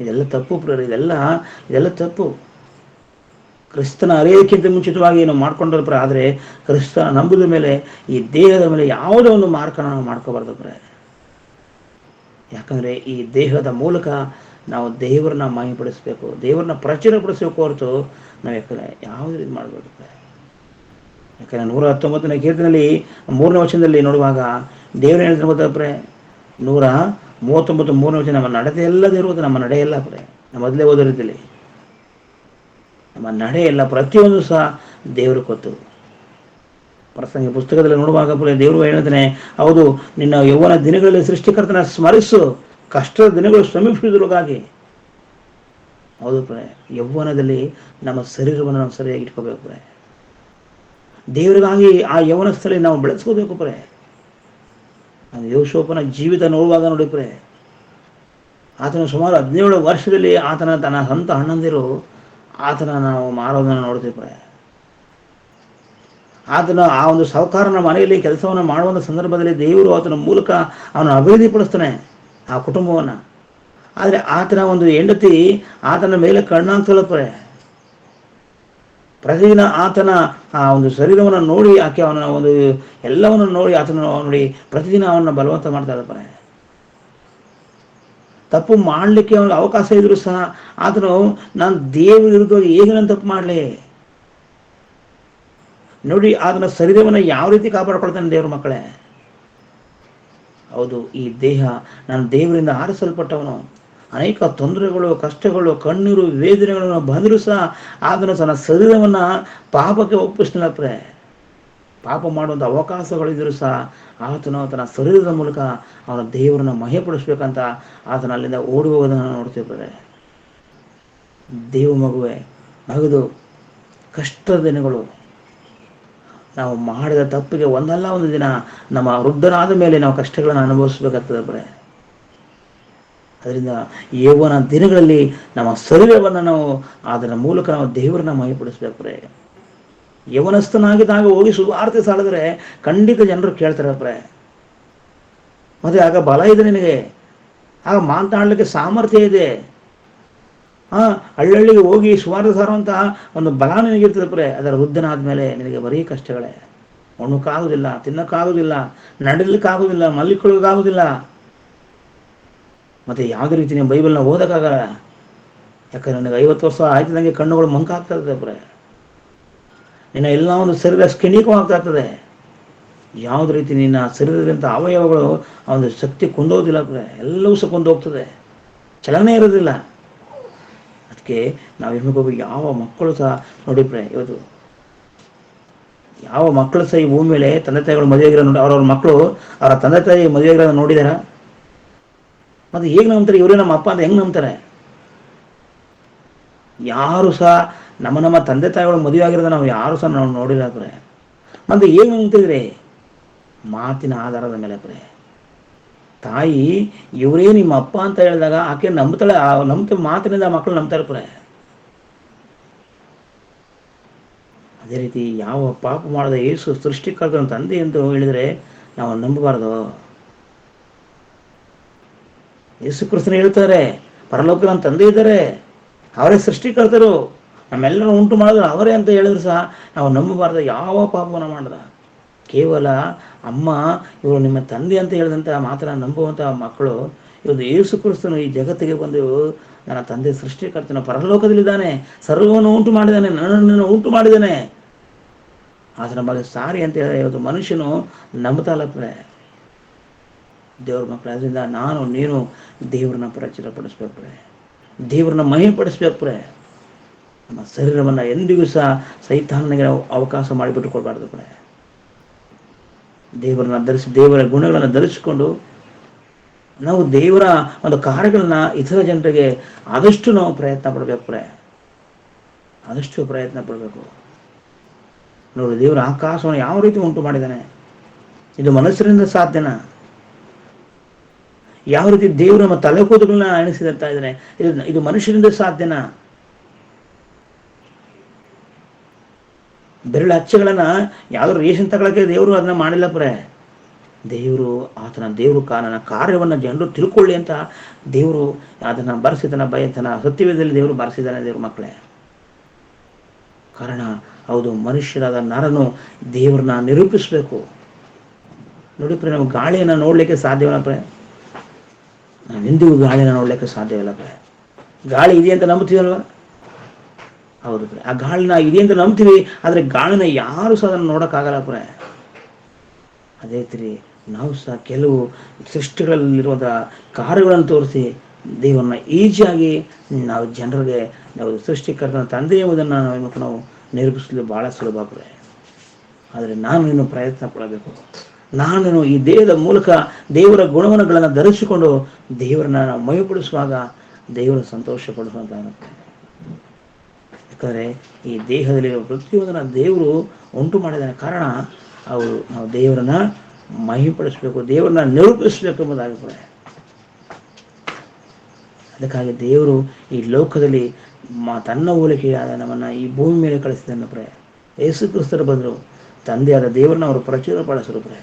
ಇದೆಲ್ಲ ತಪ್ಪು ಇದೆಲ್ಲ ತಪ್ಪು. ಕ್ರಿಸ್ತನ ಅರಿಯೋಕ್ಕಿಂತ ಮುಂಚಿತವಾಗಿ ನಾವು ಮಾಡ್ಕೊಂಡ್ರಪ್ಪ. ಆದರೆ ಕ್ರಿಸ್ತನ ನಂಬುದ ಮೇಲೆ ಈ ದೇಹದ ಮೇಲೆ ಯಾವುದೋ ಒಂದು ಮಾರ್ಕನ್ನು ನಾವು ಮಾಡ್ಕೋಬಾರ್ದಪ್ಪ. ಯಾಕಂದರೆ ಈ ದೇಹದ ಮೂಲಕ ನಾವು ದೇವರನ್ನ ಮಹಿಮೆಪಡಿಸಬೇಕು, ದೇವರನ್ನ ಪ್ರಚುರಪಡಿಸಬೇಕು ಹೊರತು ನಾವು ಯಾವುದೇ ರೀತಿ ಮಾಡಬೇಕು. ಯಾಕಂದರೆ 119ನೇ ಕೀರ್ತನೆಯಲ್ಲಿ 3ನೇ ವಚನದಲ್ಲಿ ನೋಡುವಾಗ ದೇವರು ಹೇಳಿದ್ರೆ ಗೊತ್ತಪ್ರೆ, 139 3ನೇ ವಚನ, ನಮ್ಮ ನಡತೆ ಎಲ್ಲದೇ ಇರುವುದು ನಮ್ಮ ನಡೆ ಎಲ್ಲ ಪ್ರೆ. ನಮ್ಮ ಮೊದಲೇ ಓದೋ ರೀತಿಯಲ್ಲಿ ನಮ್ಮ ನಡೆ ಎಲ್ಲ ಪ್ರತಿಯೊಂದು ಸಹ ದೇವರು ಕೊಟ್ಟು. ಪ್ರಸಂಗ ಪುಸ್ತಕದಲ್ಲಿ ನೋಡುವಾಗ ದೇವರು ಹೇಳ್ತಾನೆ, ಹೌದು, ನಿನ್ನ ಯೌವನ ದಿನಗಳಲ್ಲಿ ಸೃಷ್ಟಿಕರ್ತನ ಸ್ಮರಿಸು, ಕಷ್ಟದ ದಿನಗಳು ಸಮೀಪಿಸುವುದರೊಳಗಾಗಿ. ಹೌದು ಪ್ರೇ, ಯೌವನದಲ್ಲಿ ನಮ್ಮ ಶರೀರವನ್ನು ನಾವು ಸರಿಯಾಗಿ ಇಟ್ಕೋಬೇಕು ಪ್ರೇ. ದೇವರಿಗಾಗಿ ಆ ಯೌವನ ಸ್ಥಳ ನಾವು ಬೆಳೆಸ್ಕೋಬೇಕು ಪ್ರೇ. ಯೋಸೇಫನ ಜೀವಿತ ನೋಡುವಾಗ ನೋಡಿ ಪ್ರೇ, ಆತನ ಸುಮಾರು 17 ವರ್ಷದಲ್ಲಿ ತನ್ನ ಸ್ವಂತ ಅಣ್ಣಂದಿರು ನಾವು ಮಾರೋದನ್ನು ನೋಡ್ತೀವಿ ಪ್ರೇ. ಆ ಒಂದು ಸಾಹುಕಾರನ ಮನೆಯಲ್ಲಿ ಕೆಲಸವನ್ನು ಮಾಡುವಂಥ ಸಂದರ್ಭದಲ್ಲಿ ದೇವರು ಆತನ ಮೂಲಕ ಅವನು ಅಭಿವೃದ್ಧಿಪಡಿಸ್ತಾನೆ ಆ ಕುಟುಂಬವನ್ನು. ಆದರೆ ಆತನ ಒಂದು ಹೆಂಡತಿ ಆತನ ಮೇಲೆ ಕಣ್ಣಾಗ್ತಲಪ್ಪರೆ. ಪ್ರತಿದಿನ ಆತನ ಆ ಒಂದು ಶರೀರವನ್ನು ನೋಡಿ, ಆಕೆ ಅವನ ಒಂದು ಎಲ್ಲವನ್ನು ನೋಡಿ, ಆತನ ನೋಡಿ ಪ್ರತಿದಿನ ಅವನ್ನ ಬಲವಂತ ಮಾಡ್ತಾ ಇದ್ದಪ್ಪರೆ. ತಪ್ಪು ಮಾಡಲಿಕ್ಕೆ ಅವನಿಗೆ ಅವಕಾಶ ಇದ್ರೂ ಸಹ ಆತನು, ನಾನು ದೇವರು ವಿರುದ್ಧವಾಗಿ ಹೇಗೆ ನಾನು ತಪ್ಪು ಮಾಡಲಿ ನೋಡಿ, ಅದನ್ನ ಶರೀರವನ್ನು ಯಾವ ರೀತಿ ಕಾಪಾಡ್ಕೊಳ್ತಾನೆ ದೇವ್ರ ಮಕ್ಕಳೇ. ಹೌದು, ಈ ದೇಹ ನಾನು ದೇವರಿಂದ ಆರಿಸಲ್ಪಟ್ಟವನು. ಅನೇಕ ತೊಂದರೆಗಳು, ಕಷ್ಟಗಳು, ಕಣ್ಣೀರು, ವೇದನೆಗಳನ್ನು ಬಂದರೂ ಸಹ ಅದನ್ನು ತನ್ನ ಶರೀರವನ್ನು ಪಾಪಕ್ಕೆ ಒಪ್ಪಿಸ್ನಪ್ರೆ. ಪಾಪ ಮಾಡುವಂಥ ಅವಕಾಶಗಳಿದ್ದರೂ ಸಹ ಆತನು ತನ್ನ ಶರೀರದ ಮೂಲಕ ಅವನ ದೇವರನ್ನು ಮಹಿಮೆಪಡಿಸ್ಬೇಕಂತ ಆತನ ಅಲ್ಲಿಂದ ಓಡಿ ಹೋಗೋದನ್ನು ನೋಡ್ತಿರ್ತಾರೆ. ದೇವ ಮಗುವೆ, ನಗದು ಕಷ್ಟದ ದಿನಗಳು, ನಾವು ಮಾಡಿದ ತಪ್ಪಿಗೆ ಒಂದಲ್ಲ ಒಂದು ದಿನ ನಮ್ಮ ವೃದ್ಧನಾದ ಮೇಲೆ ನಾವು ಕಷ್ಟಗಳನ್ನು ಅನುಭವಿಸ್ಬೇಕಾಗ್ತದೆ ಬರೇ. ಅದರಿಂದ ಯೌವನ ದಿನಗಳಲ್ಲಿ ನಮ್ಮ ಶರೀರವನ್ನು ನಾವು ಅದರ ಮೂಲಕ ನಾವು ದೇವರನ್ನ ಮಹಿಮೆಪಡಿಸ್ಬೇಕು ಬರೇ. ಯೌವನಸ್ಥನಾಗಿದ್ದಾಗ ಹೋಗಿ ಸುವಾರ್ತೆ ಸಾಳಿದ್ರೆ ಖಂಡಿತ ಜನರು ಕೇಳ್ತಾರೆ ಬರೇ. ಮತ್ತೆ ಆಗ ಬಲ ಇದೆ ನಿನಗೆ, ಆಗ ಮಾತನಾಡಲಿಕ್ಕೆ ಸಾಮರ್ಥ್ಯ ಇದೆ. ಹಳ್ಳಿಗೆ ಹೋಗಿ ಸುವಾರ್ತೆ ಸಾರುವಂಥ ಒಂದು ಬಲ ನಿನಗಿರ್ತದೆ ಬರೇ. ಅದರ ವೃದ್ಧನಾದ ಮೇಲೆ ನಿನಗೆ ಬರೀ ಕಷ್ಟಗಳೇ. ಉಣ್ಣಕ್ಕಾಗೋದಿಲ್ಲ, ತಿನ್ನಕ್ಕಾಗೋದಿಲ್ಲ, ನಡಿಲಿಕ್ಕಾಗೋದಿಲ್ಲ, ಮಲ್ಲಿಕೊಳ್ಳೋಕ್ಕಾಗೋದಿಲ್ಲ. ಮತ್ತು ಯಾವುದೇ ರೀತಿ ನೀವು ಬೈಬಲ್ನ ಓದೋಕ್ಕಾಗಲ್ಲ. ಯಾಕಂದ್ರೆ ನನಗೆ 50 ವರ್ಷ ಆಯ್ತಿದಂಗೆ ಕಣ್ಣುಗಳು ಮಂಕಾಗ್ತಾ ಇರ್ತದೆ ಬರೇ. ನಿನ್ನ ಎಲ್ಲ ಒಂದು ಶರೀರ ಸ್ಕಿಣೀಕವಾಗ್ತಾ ಇರ್ತದೆ. ಯಾವುದೇ ರೀತಿ ನಿನ್ನ ಶರೀರದಂಥ ಅವಯವಗಳು ಆ ಒಂದು ಶಕ್ತಿ ಕೊಂದೋದಿಲ್ಲ ಬರೇ. ಎಲ್ಲವೂ ಸಹ ಕೊಂದೋಗ್ತದೆ, ಚಲನೆ ಇರೋದಿಲ್ಲ. ಅದಕ್ಕೆ ನಾವೇನು ಯಾವ ಮಕ್ಕಳು ಸಹ ನೋಡಿ ಇವತ್ತು ಯಾವ ಮಕ್ಕಳು ಸಹ ಈ ಭೂಮಿ ಮೇಲೆ ತಂದೆ ತಾಯಿಗಳು ಮದುವೆಗಿರೋ ನೋಡಿ ಅವ್ರವ್ರ ಮಕ್ಕಳು ಅವರ ತಂದೆ ತಾಯಿ ಮದುವೆಗಿರೋ ನೋಡಿದಾರ? ಮತ್ತೆ ಹೇಗೆ ನಂಬ್ತಾರೆ ಇವರೇ ನಮ್ಮ ಅಪ್ಪ ಅಂತ ಹೆಂಗ್ ನಂಬ್ತಾರೆ? ಯಾರು ಸಹ ನಮ್ಮ ತಂದೆ ತಾಯಿಗಳು ಮದುವೆ ಆಗಿರೋದ ನಾವು ಯಾರು ಸಹ ನಾವು ನೋಡಿಲ್ಲ ಪ್ರೆ. ಮತ್ತೆ ಹೇಗೆ ನಂಬ್ತಿದ್ರಿ? ಮಾತಿನ ಆಧಾರದ ಮೇಲೆ ಪ್ರೆ. ತಾಯಿ ಇವರೇ ನಿಮ್ಮ ಅಪ್ಪ ಅಂತ ಹೇಳಿದಾಗ ಆಕೆ ನಂಬ್ತಾಳೆ, ಮಾತಿನಿಂದ ಮಕ್ಕಳು ನಂಬ್ತಾರೆ ಪ್ರೆ. ಅದೇ ರೀತಿ ಯಾವ ಪಾಪ ಮಾಡದ ಯೇಸು ಸೃಷ್ಟಿಕರ್ತನ ತಂದೆ ಎಂದು ಹೇಳಿದರೆ ನಾವು ನಂಬಬಾರದು. ಯೇಸು ಕ್ರಿಸ್ತನು ಹೇಳ್ತಾರೆ, ಪರಲೋಕದಲ್ಲಿ ನನ್ನ ತಂದೆ ಇದ್ದಾರೆ, ಅವರೇ ಸೃಷ್ಟಿಕರ್ತರು, ನಮ್ಮೆಲ್ಲರೂ ಉಂಟು ಮಾಡಿದ್ರು ಅವರೇ ಅಂತ ಹೇಳಿದ್ರು ಸಹ ನಾವು ನಂಬಬಾರ್ದು. ಯಾವ ಪಾಪವನ್ನು ಮಾಡಿದ ಕೇವಲ ಅಮ್ಮ ಇವರು ನಿಮ್ಮ ತಂದೆ ಅಂತ ಹೇಳಿದಂಥ ಮಾತನ್ನು ನಂಬುವಂಥ ಮಕ್ಕಳು ಇವತ್ತು ಯೇಸು ಕ್ರಿಸ್ತನು ಈ ಜಗತ್ತಿಗೆ ಬಂದು ನನ್ನ ತಂದೆ ಸೃಷ್ಟಿಕರ್ತನ ಪರಲೋಕದಲ್ಲಿದ್ದಾನೆ, ಸರ್ವವನ್ನು ಉಂಟು ಮಾಡಿದ್ದಾನೆ, ನನ್ನನ್ನು ಉಂಟು ಮಾಡಿದ್ದಾನೆ, ಆದರೆ ನಮ್ಮಲ್ಲಿ ಸಾರಿ ಅಂತ ಹೇಳಿದ್ರೆ ಇವತ್ತು ಮನುಷ್ಯನು ನಂಬ್ತಾಲಪ್ರೆ. ದೇವ್ರ ಮಕ್ಕಳು, ಅದರಿಂದ ನಾನು ನೀನು ದೇವ್ರನ್ನ ಪ್ರಚುರಪಡಿಸ್ಬೇಕ್ರೆ, ದೇವ್ರನ್ನ ಮಹಿಮೆಪಡಿಸ್ಬೇಕ್ರೆ. ನಮ್ಮ ಶರೀರವನ್ನು ಎಂದಿಗೂ ಸಹ ಸೈತಾನನಿಗೆ ಅವಕಾಶ ಮಾಡಿಬಿಟ್ಟು ಕೊಡಬಾರ್ದು ಕಡೆ. ದೇವರನ್ನ ದೇವರ ಗುಣಗಳನ್ನು ಧರಿಸಿಕೊಂಡು ನಾವು ದೇವರ ಒಂದು ಕಾರ್ಯಗಳನ್ನ ಇತರ ಜನರಿಗೆ ಆದಷ್ಟು ನಾವು ಪ್ರಯತ್ನ ಪಡಬೇಕು ಕಡೆ, ಆದಷ್ಟು ಪ್ರಯತ್ನ ಪಡಬೇಕು. ನೋಡಿ, ದೇವರ ಆಕಾಶವನ್ನು ಯಾವ ರೀತಿ ಉಂಟು ಮಾಡಿದ್ದಾನೆ, ಇದು ಮನುಷ್ಯರಿಂದ ಸಾಧ್ಯನಾ? ಯಾವ ರೀತಿ ದೇವರು ನಮ್ಮ ತಲೆ ಕೂದಲನ್ನ ಎಣಿಸಿದಂತ ಇದ್ದಾನೆ, ಇದು ಮನುಷ್ಯರಿಂದ ಸಾಧ್ಯನಾ? ಬೆರಳು ಹಚ್ಚೆಗಳನ್ನ ಯಾವ್ದು ರೇಷನ್ ತಗೊಳಕ್ಕೆ ದೇವರು ಅದನ್ನ ಮಾಡಿಲ್ಲ ಪ್ರೆ. ದೇವರು ಆತನ ಕಾರಣ ಕಾರ್ಯವನ್ನು ಜನರು ತಿಳ್ಕೊಳ್ಳಿ ಅಂತ ದೇವರು ಅದನ್ನ ಬರೆಸಿದನ, ಬಯತನ ಸತ್ಯವೇದದಲ್ಲಿ ದೇವರು ಬರೆಸಿದ್ದಾನೆ. ದೇವ್ರ ಮಕ್ಕಳೇ, ಕಾರಣ ಹೌದು, ಮನುಷ್ಯರಾದ ನರನು ದೇವ್ರನ್ನ ನಿರೂಪಿಸಬೇಕು. ನೋಡಿ ಪ್ರೆ, ನಾವು ಗಾಳಿಯನ್ನು ನೋಡ್ಲಿಕ್ಕೆ ಸಾಧ್ಯವಿಲ್ಲ ಪ್ರೆ, ನಾವೆಂದಿಗೂ ಗಾಳಿನ ನೋಡ್ಲಿಕ್ಕೆ ಸಾಧ್ಯವಿಲ್ಲ ಪ್ರೆ. ಗಾಳಿ ಇದೆ ಅಂತ ನಂಬ್ತೀವಲ್ವ? ಹೌದು ಪ್ರೆ, ಆ ಗಾಳಿನ ಇದೆ ಅಂತ ನಂಬ್ತೀವಿ, ಆದರೆ ಗಾಳಿನ ಯಾರು ಸಹ ಅದನ್ನು ನೋಡೋಕ್ಕಾಗಲ್ಲ ಪ್ರೆ. ಅದೇ ರೀತಿ ನಾವು ಸಹ ಕೆಲವು ಸೃಷ್ಟಿಗಳಲ್ಲಿರುವಂಥ ಕಾರ್ಯಗಳನ್ನು ತೋರಿಸಿ ದೇವರನ್ನ ಈಜಿಯಾಗಿ ನಾವು ಜನರಿಗೆ ನಾವು ಸೃಷ್ಟಿಕರ್ತನ ತಂದೆ ಎಂಬುದನ್ನು ನಾವು ನಿರೂಪಿಸಲು ಭಾಳ ಸುಲಭ ಪ್ರೆ. ಆದರೆ ನಾನು ಇನ್ನು ಪ್ರಯತ್ನ ಪಡಬೇಕು. ನಾನು ಈ ದೇಹದ ಮೂಲಕ ದೇವರ ಗುಣಗಳನ್ನು ಧರಿಸಿಕೊಂಡು ದೇವರನ್ನ ನಾವು ಮಹಿಮೆಪಡಿಸುವಾಗ ದೇವರ ಸಂತೋಷ ಪಡಿಸುವಂತ. ಯಾಕಂದರೆ ಈ ದೇಹದಲ್ಲಿರುವ ಪ್ರತಿಯೊಂದನ್ನು ದೇವರು ಉಂಟು ಮಾಡಿದ ಕಾರಣ ನಾವು ದೇವರನ್ನ ಮಹಿಮೆಪಡಿಸಬೇಕು, ದೇವರನ್ನ ನಿರೂಪಿಸಬೇಕು ಎಂಬುದಾಗಿ. ಅದಕ್ಕಾಗಿ ದೇವರು ಈ ಲೋಕದಲ್ಲಿ ತನ್ನ ಹೋಲಿಕೆಯಾದ ನಮ್ಮನ್ನು ಈ ಭೂಮಿ ಮೇಲೆ ಕಳಿಸಿದನ್ನು ಪ್ರೆ. ಯೇಸು ಕ್ರಿಸ್ತರು ಬಂದರು, ತಂದೆಯಾದ ದೇವರನ್ನ ಅವರು ಪ್ರಚುರಪಡಿಸಿರು ಪ್ರೆ.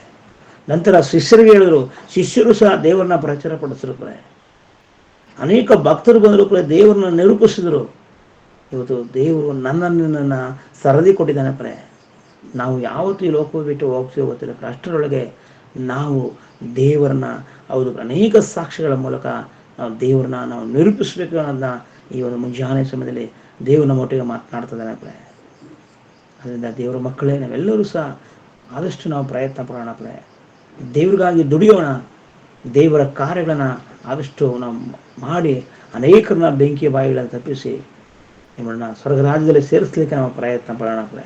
ನಂತರ ಶಿಷ್ಯರಿಗೆ ಹೇಳಿದರು, ಶಿಷ್ಯರು ಸಹ ದೇವರನ್ನ ಪ್ರಚುರಪಡಿಸಿರು ಪ್ರೆ. ಅನೇಕ ಭಕ್ತರು ಬಂದರು ಪ್ರೆ, ದೇವರನ್ನ ನಿರೂಪಿಸಿದರು. ಇವತ್ತು ದೇವರು ನನ್ನನ್ನು ಸರದಿ ಕೊಟ್ಟಿದ್ದಾನೆ ಪ್ರೆ. ನಾವು ಯಾವತ್ತೂ ಈ ಲೋಕ ಬಿಟ್ಟು ಹೋಗ್ತೀವಿ ಗೊತ್ತಿಲ್ಲ ಪ್ರೆ. ಅಷ್ಟರೊಳಗೆ ನಾವು ದೇವರನ್ನ ಅನೇಕ ಸಾಕ್ಷಿಗಳ ಮೂಲಕ ನಾವು ದೇವರನ್ನ ನಾವು ನಿರೂಪಿಸಬೇಕು ಅನ್ನೋದನ್ನ ಈ ಒಂದು ಮುಂಜಾನೆ ಸಮಯದಲ್ಲಿ ದೇವರು ನಮ್ಮ ಒಟ್ಟಿಗೆ ಮಾತನಾಡ್ತಿದ್ದಾನೆ ಪ್ರೆ. ಅದರಿಂದ ದೇವರ ಮಕ್ಕಳೇ, ನಾವೆಲ್ಲರೂ ಸಹ ಆದಷ್ಟು ನಾವು ಪ್ರಯತ್ನ ಪಡೋಣ ಪ್ರೆ. ದೇವರಿಗಾಗಿ ದುಡಿಯೋಣ, ದೇವರ ಕಾರ್ಯಗಳನ್ನು ಆದಷ್ಟು ನಾವು ಮಾಡಿ ಅನೇಕರನ್ನ ಬೆಂಕಿಯ ಬಾಯಿಗಳನ್ನು ತಪ್ಪಿಸಿ ನಿಮ್ಮನ್ನು ಸ್ವರ್ಗ ರಾಜ್ಯದಲ್ಲಿ ಸೇರಿಸಲಿಕ್ಕೆ ನಾವು ಪ್ರಯತ್ನ ಪಡೋಣ ಪ್ರೆ.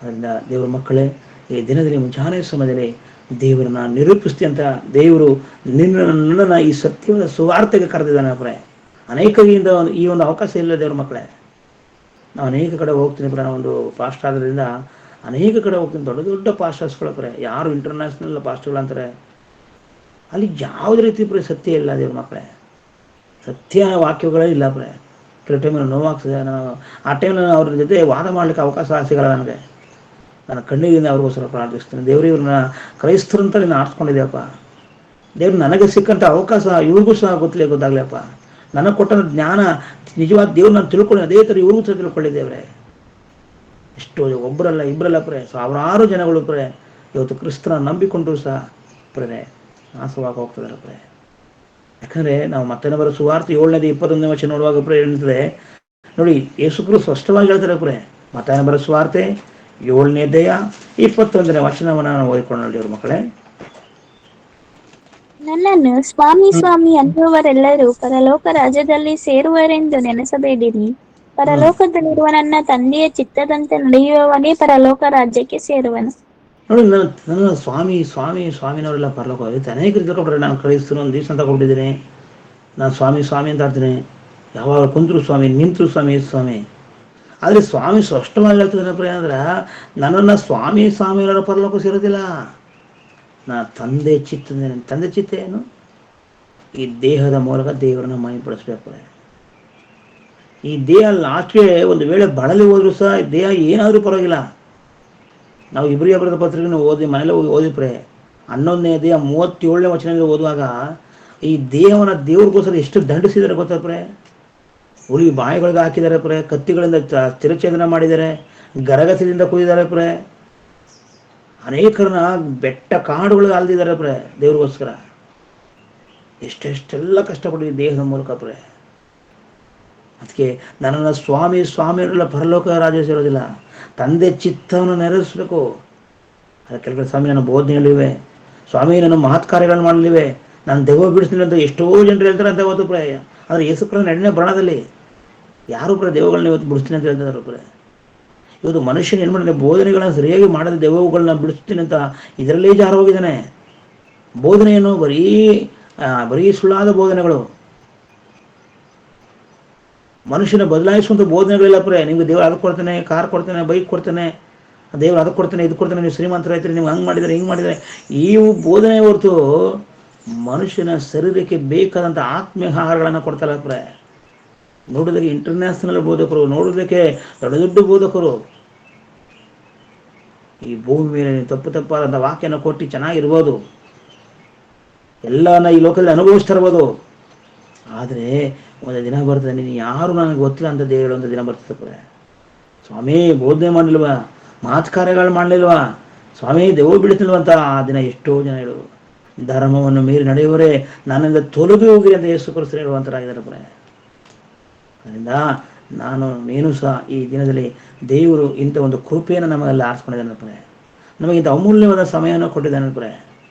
ಅದರಿಂದ ದೇವರ ಮಕ್ಕಳೇ, ಈ ದಿನದಲ್ಲಿ ಮುಂಜಾನೆ ಸಮಯದಲ್ಲಿ ದೇವರನ್ನ ನಿರೂಪಿಸ್ತಿ ಅಂತ ದೇವರು ನನ್ನನ್ನು ಈ ಸತ್ಯವಾದ ಸುವಾರ್ತೆಗೆ ಕರೆದಿದ್ದಾನೆ ಪ್ರೆ. ಅನೇಕರಿಂದ ಈ ಒಂದು ಅವಕಾಶ ಇಲ್ಲ ದೇವ್ರ ಮಕ್ಕಳೇ. ನಾವು ಅನೇಕ ಕಡೆ ಹೋಗ್ತೀನಿ ಪ್ರೆ. ನಾವೊಂದು ಪಾಸ್ಟ್ ಆಗೋದ್ರಿಂದ ಅನೇಕ ಕಡೆ ಹೋಗ್ತೀನಿ, ದೊಡ್ಡ ದೊಡ್ಡ ಪಾಸ್ಟರ್ಸ್ಗಳು ಪ್ರೆ. ಯಾರು ಇಂಟರ್ನ್ಯಾಷನಲ್ ಪಾಸ್ಟರ್ಗಳು ಅಂತಾರೆ, ಅಲ್ಲಿ ಯಾವುದೇ ರೀತಿ ಪ್ರೆ ಸತ್ಯ ಇಲ್ಲ ದೇವ್ರ ಮಕ್ಕಳೇ. ಸತ್ಯ ವಾಕ್ಯಗಳೇ ಇಲ್ಲ ಪ್ರೆ. ಕೆಲವು ಟೈಮ್ ನೋವಾಗ್ತದೆ. ನಾನು ಆ ಟೈಮ್ನಲ್ಲಿ ಅವ್ರ ಜೊತೆ ವಾದ ಮಾಡಲಿಕ್ಕೆ ಅವಕಾಶ ಸಿಗಲ್ಲ ನನಗೆ. ನಾನು ಕಣ್ಣೀರಿಂದ ಅವ್ರಿಗೋಸ್ಕರ ಪ್ರಾರ್ಥಿಸ್ತೀನಿ, ದೇವರು ಇವ್ರನ್ನ ಕ್ರೈಸ್ತರು ಅಂತ ನೀನು ಆರಿಸ್ಕೊಂಡಿದ್ಯಪ್ಪ, ದೇವ್ರು ನನಗೆ ಸಿಕ್ಕಂಥ ಅವಕಾಶ ಇವ್ರಿಗೂ ಸಹ ಗೊತ್ತಾಗ್ಲಪ್ಪ, ನನಗೆ ಕೊಟ್ಟ ಜ್ಞಾನ ನಿಜವಾದ ದೇವ್ರು ನಾನು ತಿಳ್ಕೊಳ್ಳಿ, ಅದೇ ಥರ ಇವ್ರಿಗೂ ಸಹ ತಿಳ್ಕೊಳ್ಳಿದ್ದೇವ್ರೆ. ಎಷ್ಟೋ ಒಬ್ಬರಲ್ಲ ಇಬ್ಬರಲ್ಲ ಪ್ರೆ, ಸಾವಿರಾರು ಜನಗಳು ಪ್ರೆ ಇವತ್ತು ಕ್ರಿಸ್ತನ ನಂಬಿಕೊಂಡ್ರು ಸಹ ಪ್ರೆ ನಾಶವಾಗಿ ಹೋಗ್ತಿದ್ದಾರೆ ಪ್ರೆ. ಯಾಕಂದರೆ ನಾವು ಮತ್ತೆ ಬರೋ ಸುವಾರ್ತೆ 7-21 ವಚನ ನೋಡುವಾಗ ಪ್ರೆ ಹೇಳ್ತದೆ ನೋಡಿ, ಯೇಸು ಕ್ರಿಸ್ತ ಸ್ಪಷ್ಟವಾಗಿ ಹೇಳ್ತಾರೆ ಪ್ರೆ. ಮತ್ತೆ ಬರೋ ಸುವಾರ್ತೆ 7ನೇ ಅಧ್ಯಾಯ 21 ವಚನವನ್ನು ನಾವು ಓದಿಕೊಳ್ಳೋಣ ದೇವ್ರ ಮಕ್ಕಳೇ. ನನ್ನನ್ನು ಸ್ವಾಮಿ ಸ್ವಾಮಿ ಅನ್ನುವರೆಲ್ಲರೂ ಪರಲೋಕ ರಾಜ್ಯದಲ್ಲಿ ಸೇರುವರೆಂದು ನೆನೆಸಬೇಡಿರಿ. ಹ್ಮ್ ಪರಲೋಕದಲ್ಲಿರುವ ನನ್ನ ತಂದೆಯ ಚಿತ್ತದಂತೆ ನಡೆಯುವವನೇ ಪರಲೋಕ ರಾಜ್ಯಕ್ಕೆ ಸೇರುವನು. ನೋಡಿ, ನನ್ನ ಸ್ವಾಮಿ ಸ್ವಾಮಿ ಸ್ವಾಮಿನವರೆಲ್ಲ ಪರಲೋಕ ಹೋಗುತ್ತೆ. ಅನೇಕರು ತಿಳ್ಕೊಬಿಟ್ರೆ ನಾನು ಕ್ರೈಸ್ತರು ಒಂದು ದಿವಸ ಅಂತ ಕೊಟ್ಟಿದ್ದೀನಿ, ನಾನು ಸ್ವಾಮಿ ಸ್ವಾಮಿ ಅಂತ ಆಡ್ತೀನಿ, ಯಾವಾಗ ಕುಂತರು ಸ್ವಾಮಿ, ನಿಂತರು ಸ್ವಾಮಿ ಸ್ವಾಮಿ. ಆದರೆ ಸ್ವಾಮಿ ಸ್ಪಷ್ಟವಾಗಿ ಹೇಳ್ತಿದ್ದೀನಪ್ಪ ಏನಂದ್ರೆ, ನನ್ನನ್ನು ಸ್ವಾಮಿ ಸ್ವಾಮಿಯವರ ಪರಲೋಕ ಸೇರೋದಿಲ್ಲ. ನಾ ತಂದೆ ಚಿತ್ತ, ತಂದೆ ಚಿತ್ತ ಏನು? ಈ ದೇಹದ ಮೂಲಕ ದೇವರನ್ನ ಮಹಿಮೆಪಡಿಸ್ಬೇಕು. ಈ ದೇಹ ಲಾಸ್ಟ್ಗೆ ಒಂದು ವೇಳೆ ಬಳಲಿ ಹೋದ್ರು ಸಹ ದೇಹ ಏನಾದರೂ ಪರವಾಗಿಲ್ಲ. ನಾವು ಇಬ್ರಿಯ ಬರೆದ ಪತ್ರಿಕೆಯನ್ನು ಓದಿ ಮನೇಲಿ ಓದಿಪ್ರೆ 11ನೇ ಅಧ್ಯಾಯ 37ನೇ ವಚನದಲ್ಲಿ ಓದುವಾಗ ಈ ದೇಹವನ್ನು ದೇವ್ರಿಗೋಸ್ಕರ ಎಷ್ಟು ದಂಡಿಸಿದ್ದಾರೆ ಗೊತ್ತಪ್ರೆ. ಹುಲಿ ಬಾಯಿಗಳಿಗೆ ಹಾಕಿದ್ದಾರೆ ಪ್ರೆ, ಕತ್ತಿಗಳಿಂದ ಚಿರಛೇದನ ಮಾಡಿದ್ದಾರೆ, ಗರಗಸದಿಂದ ಕುಯ್ದಿದ್ದಾರೆ ಪ್ರೆ, ಅನೇಕರನ್ನ ಬೆಟ್ಟ ಕಾಡುಗಳಿಗೆ ಅಲ್ದಿದ್ದಾರೆ ಪ್ರೆ ದೇವ್ರಿಗೋಸ್ಕರ. ಎಷ್ಟೆಷ್ಟೆಲ್ಲ ಕಷ್ಟಪಟ್ಟಿದ್ದೀವಿ ದೇಹದ ಮೂಲಕ ಪ್ರೆ. ಅದಕ್ಕೆ ನನ್ನನ್ನು ಸ್ವಾಮಿ ಸ್ವಾಮಿಯವರೆಲ್ಲ ಪರಲೋಕ ರಾಜ್ಯ ಸೇರೋದಿಲ್ಲ, ತಂದೆ ಚಿತ್ತವನ್ನು ನೆರವೇರಿಸಬೇಕು. ಅದಕ್ಕೆ ಸ್ವಾಮಿ ನನ್ನ ಬೋಧನೆಗಳಿವೆ, ಸ್ವಾಮಿ ನನ್ನ ಮಹತ್ ಕಾರ್ಯಗಳನ್ನು ಮಾಡಲಿವೆ, ನಾನು ದೆವ್ವ ಬಿಡಿಸ್ತೀನಿ ಅಂತ ಎಷ್ಟೋ ಜನರು ಹೇಳ್ತಾರೆ ಅಂತ ಇವತ್ತು ಪ್ರಾಯ. ಆದರೆ ಯೇಸು ಕ್ರಿಸ್ತನ ಎಣ್ಣೆ ಬರಣದಲ್ಲಿ ಯಾರು ಪ್ರ ದೆವ್ವಗಳನ್ನ ಇವತ್ತು ಬಿಡಿಸ್ತೀನಿ ಅಂತ ಹೇಳ್ತಾರೆ ಪ್ರ. ಇವತ್ತು ಮನುಷ್ಯನ ಏನು ಮಾಡಿದ್ರೆ ಬೋಧನೆಗಳನ್ನ ಸರಿಯಾಗಿ ಮಾಡದೆ ದೆವ್ವಗಳನ್ನ ಬಿಡಿಸ್ತೀನಿ ಅಂತ ಇದರಲ್ಲೇ ಜಾರು ಹೋಗಿದ್ದಾನೆ. ಬೋಧನೆಯನ್ನು ಬರೀ ಸುಳ್ಳಾದ ಬೋಧನೆಗಳು, ಮನುಷ್ಯನ ಬದಲಾಯಿಸುವಂಥ ಬೋಧನೆಗಳಿಲ್ಲ ಪ್ರೆ. ನಿಮ್ಗೆ ದೇವರು ಅದು ಕೊಡ್ತಾನೆ, ಕಾರ್ ಕೊಡ್ತಾನೆ, ಬೈಕ್ ಕೊಡ್ತಾನೆ, ದೇವರು ಅದು ಕೊಡ್ತಾನೆ, ಇದು ಕೊಡ್ತಾನೆ, ನೀವು ಶ್ರೀಮಂತರ ಆಯ್ತೀರಿ, ನೀವು ಹಂಗೆ ಮಾಡಿದರೆ ಹಿಂಗೆ ಮಾಡಿದರೆ, ಈ ಬೋಧನೆ ಹೊರತು ಮನುಷ್ಯನ ಶರೀರಕ್ಕೆ ಬೇಕಾದಂಥ ಆತ್ಮೀಯ ಆಹಾರಗಳನ್ನು ಕೊಡ್ತಾರೆ ಪ್ರೆ. ನೋಡೋದಕ್ಕೆ ಇಂಟರ್ನ್ಯಾಷನಲ್ ಬೋಧಕರು, ನೋಡೋದಕ್ಕೆ ದೊಡ್ಡ ದೊಡ್ಡ ಬೋಧಕರು ಈ ಭೂಮಿ ಮೇಲೆ ತಪ್ಪಾದಂಥ ವಾಕ್ಯನ ಕೊಟ್ಟು ಚೆನ್ನಾಗಿರ್ಬೋದು, ಎಲ್ಲನ ಈ ಲೋಕದಲ್ಲಿ ಅನುಭವಿಸ್ತಾ ಇರ್ಬೋದು. ಆದರೆ ಒಂದು ದಿನ ಬರ್ತದೆ, ನೀನು ಯಾರು ನನಗೆ ಗೊತ್ತಿಲ್ಲ ಅಂತ ದೇವರು ಹೇಳುವಂಥ ದಿನ ಬರ್ತದೆ ಪ್ರೆ. ಸ್ವಾಮಿ ಬೋಧನೆ ಮಾಡಲಿಲ್ವಾ, ಮಾತು ಕಾರ್ಯಗಳು ಮಾಡಲಿಲ್ವಾ, ಸ್ವಾಮಿ ದೆವ್ವ ಬಿಡಿಸಲಿಲ್ವಂತ ಆ ದಿನ ಎಷ್ಟೋ ಜನ ಹೇಳುವರು. ಧರ್ಮವನ್ನು ಮೀರಿ ನಡೆಯುವರೇ ನನ್ನಿಂದ ತೊಲಗಿ ಹೋಗಿರಿ ಅಂತ ಯೇಸು ಕ್ರಿಸ್ತರು ಹೇಳುವಂತರಾಗಿದ್ದಾರೆ ಪ್ರೆ. ಅದರಿಂದ ನೀನು ಸಹ ಈ ದಿನದಲ್ಲಿ ದೇವರು ಇಂಥ ಒಂದು ಕೃಪೆಯನ್ನು ನಮಗೆಲ್ಲ ಆರಿಸ್ಕೊಂಡಿದ್ದಾನೆ ಪ್ರೆ. ನಮಗಿಂತ ಅಮೂಲ್ಯವಾದ ಸಮಯವನ್ನು ಕೊಟ್ಟಿದ್ದಾನೆ ಪ್ರೆ.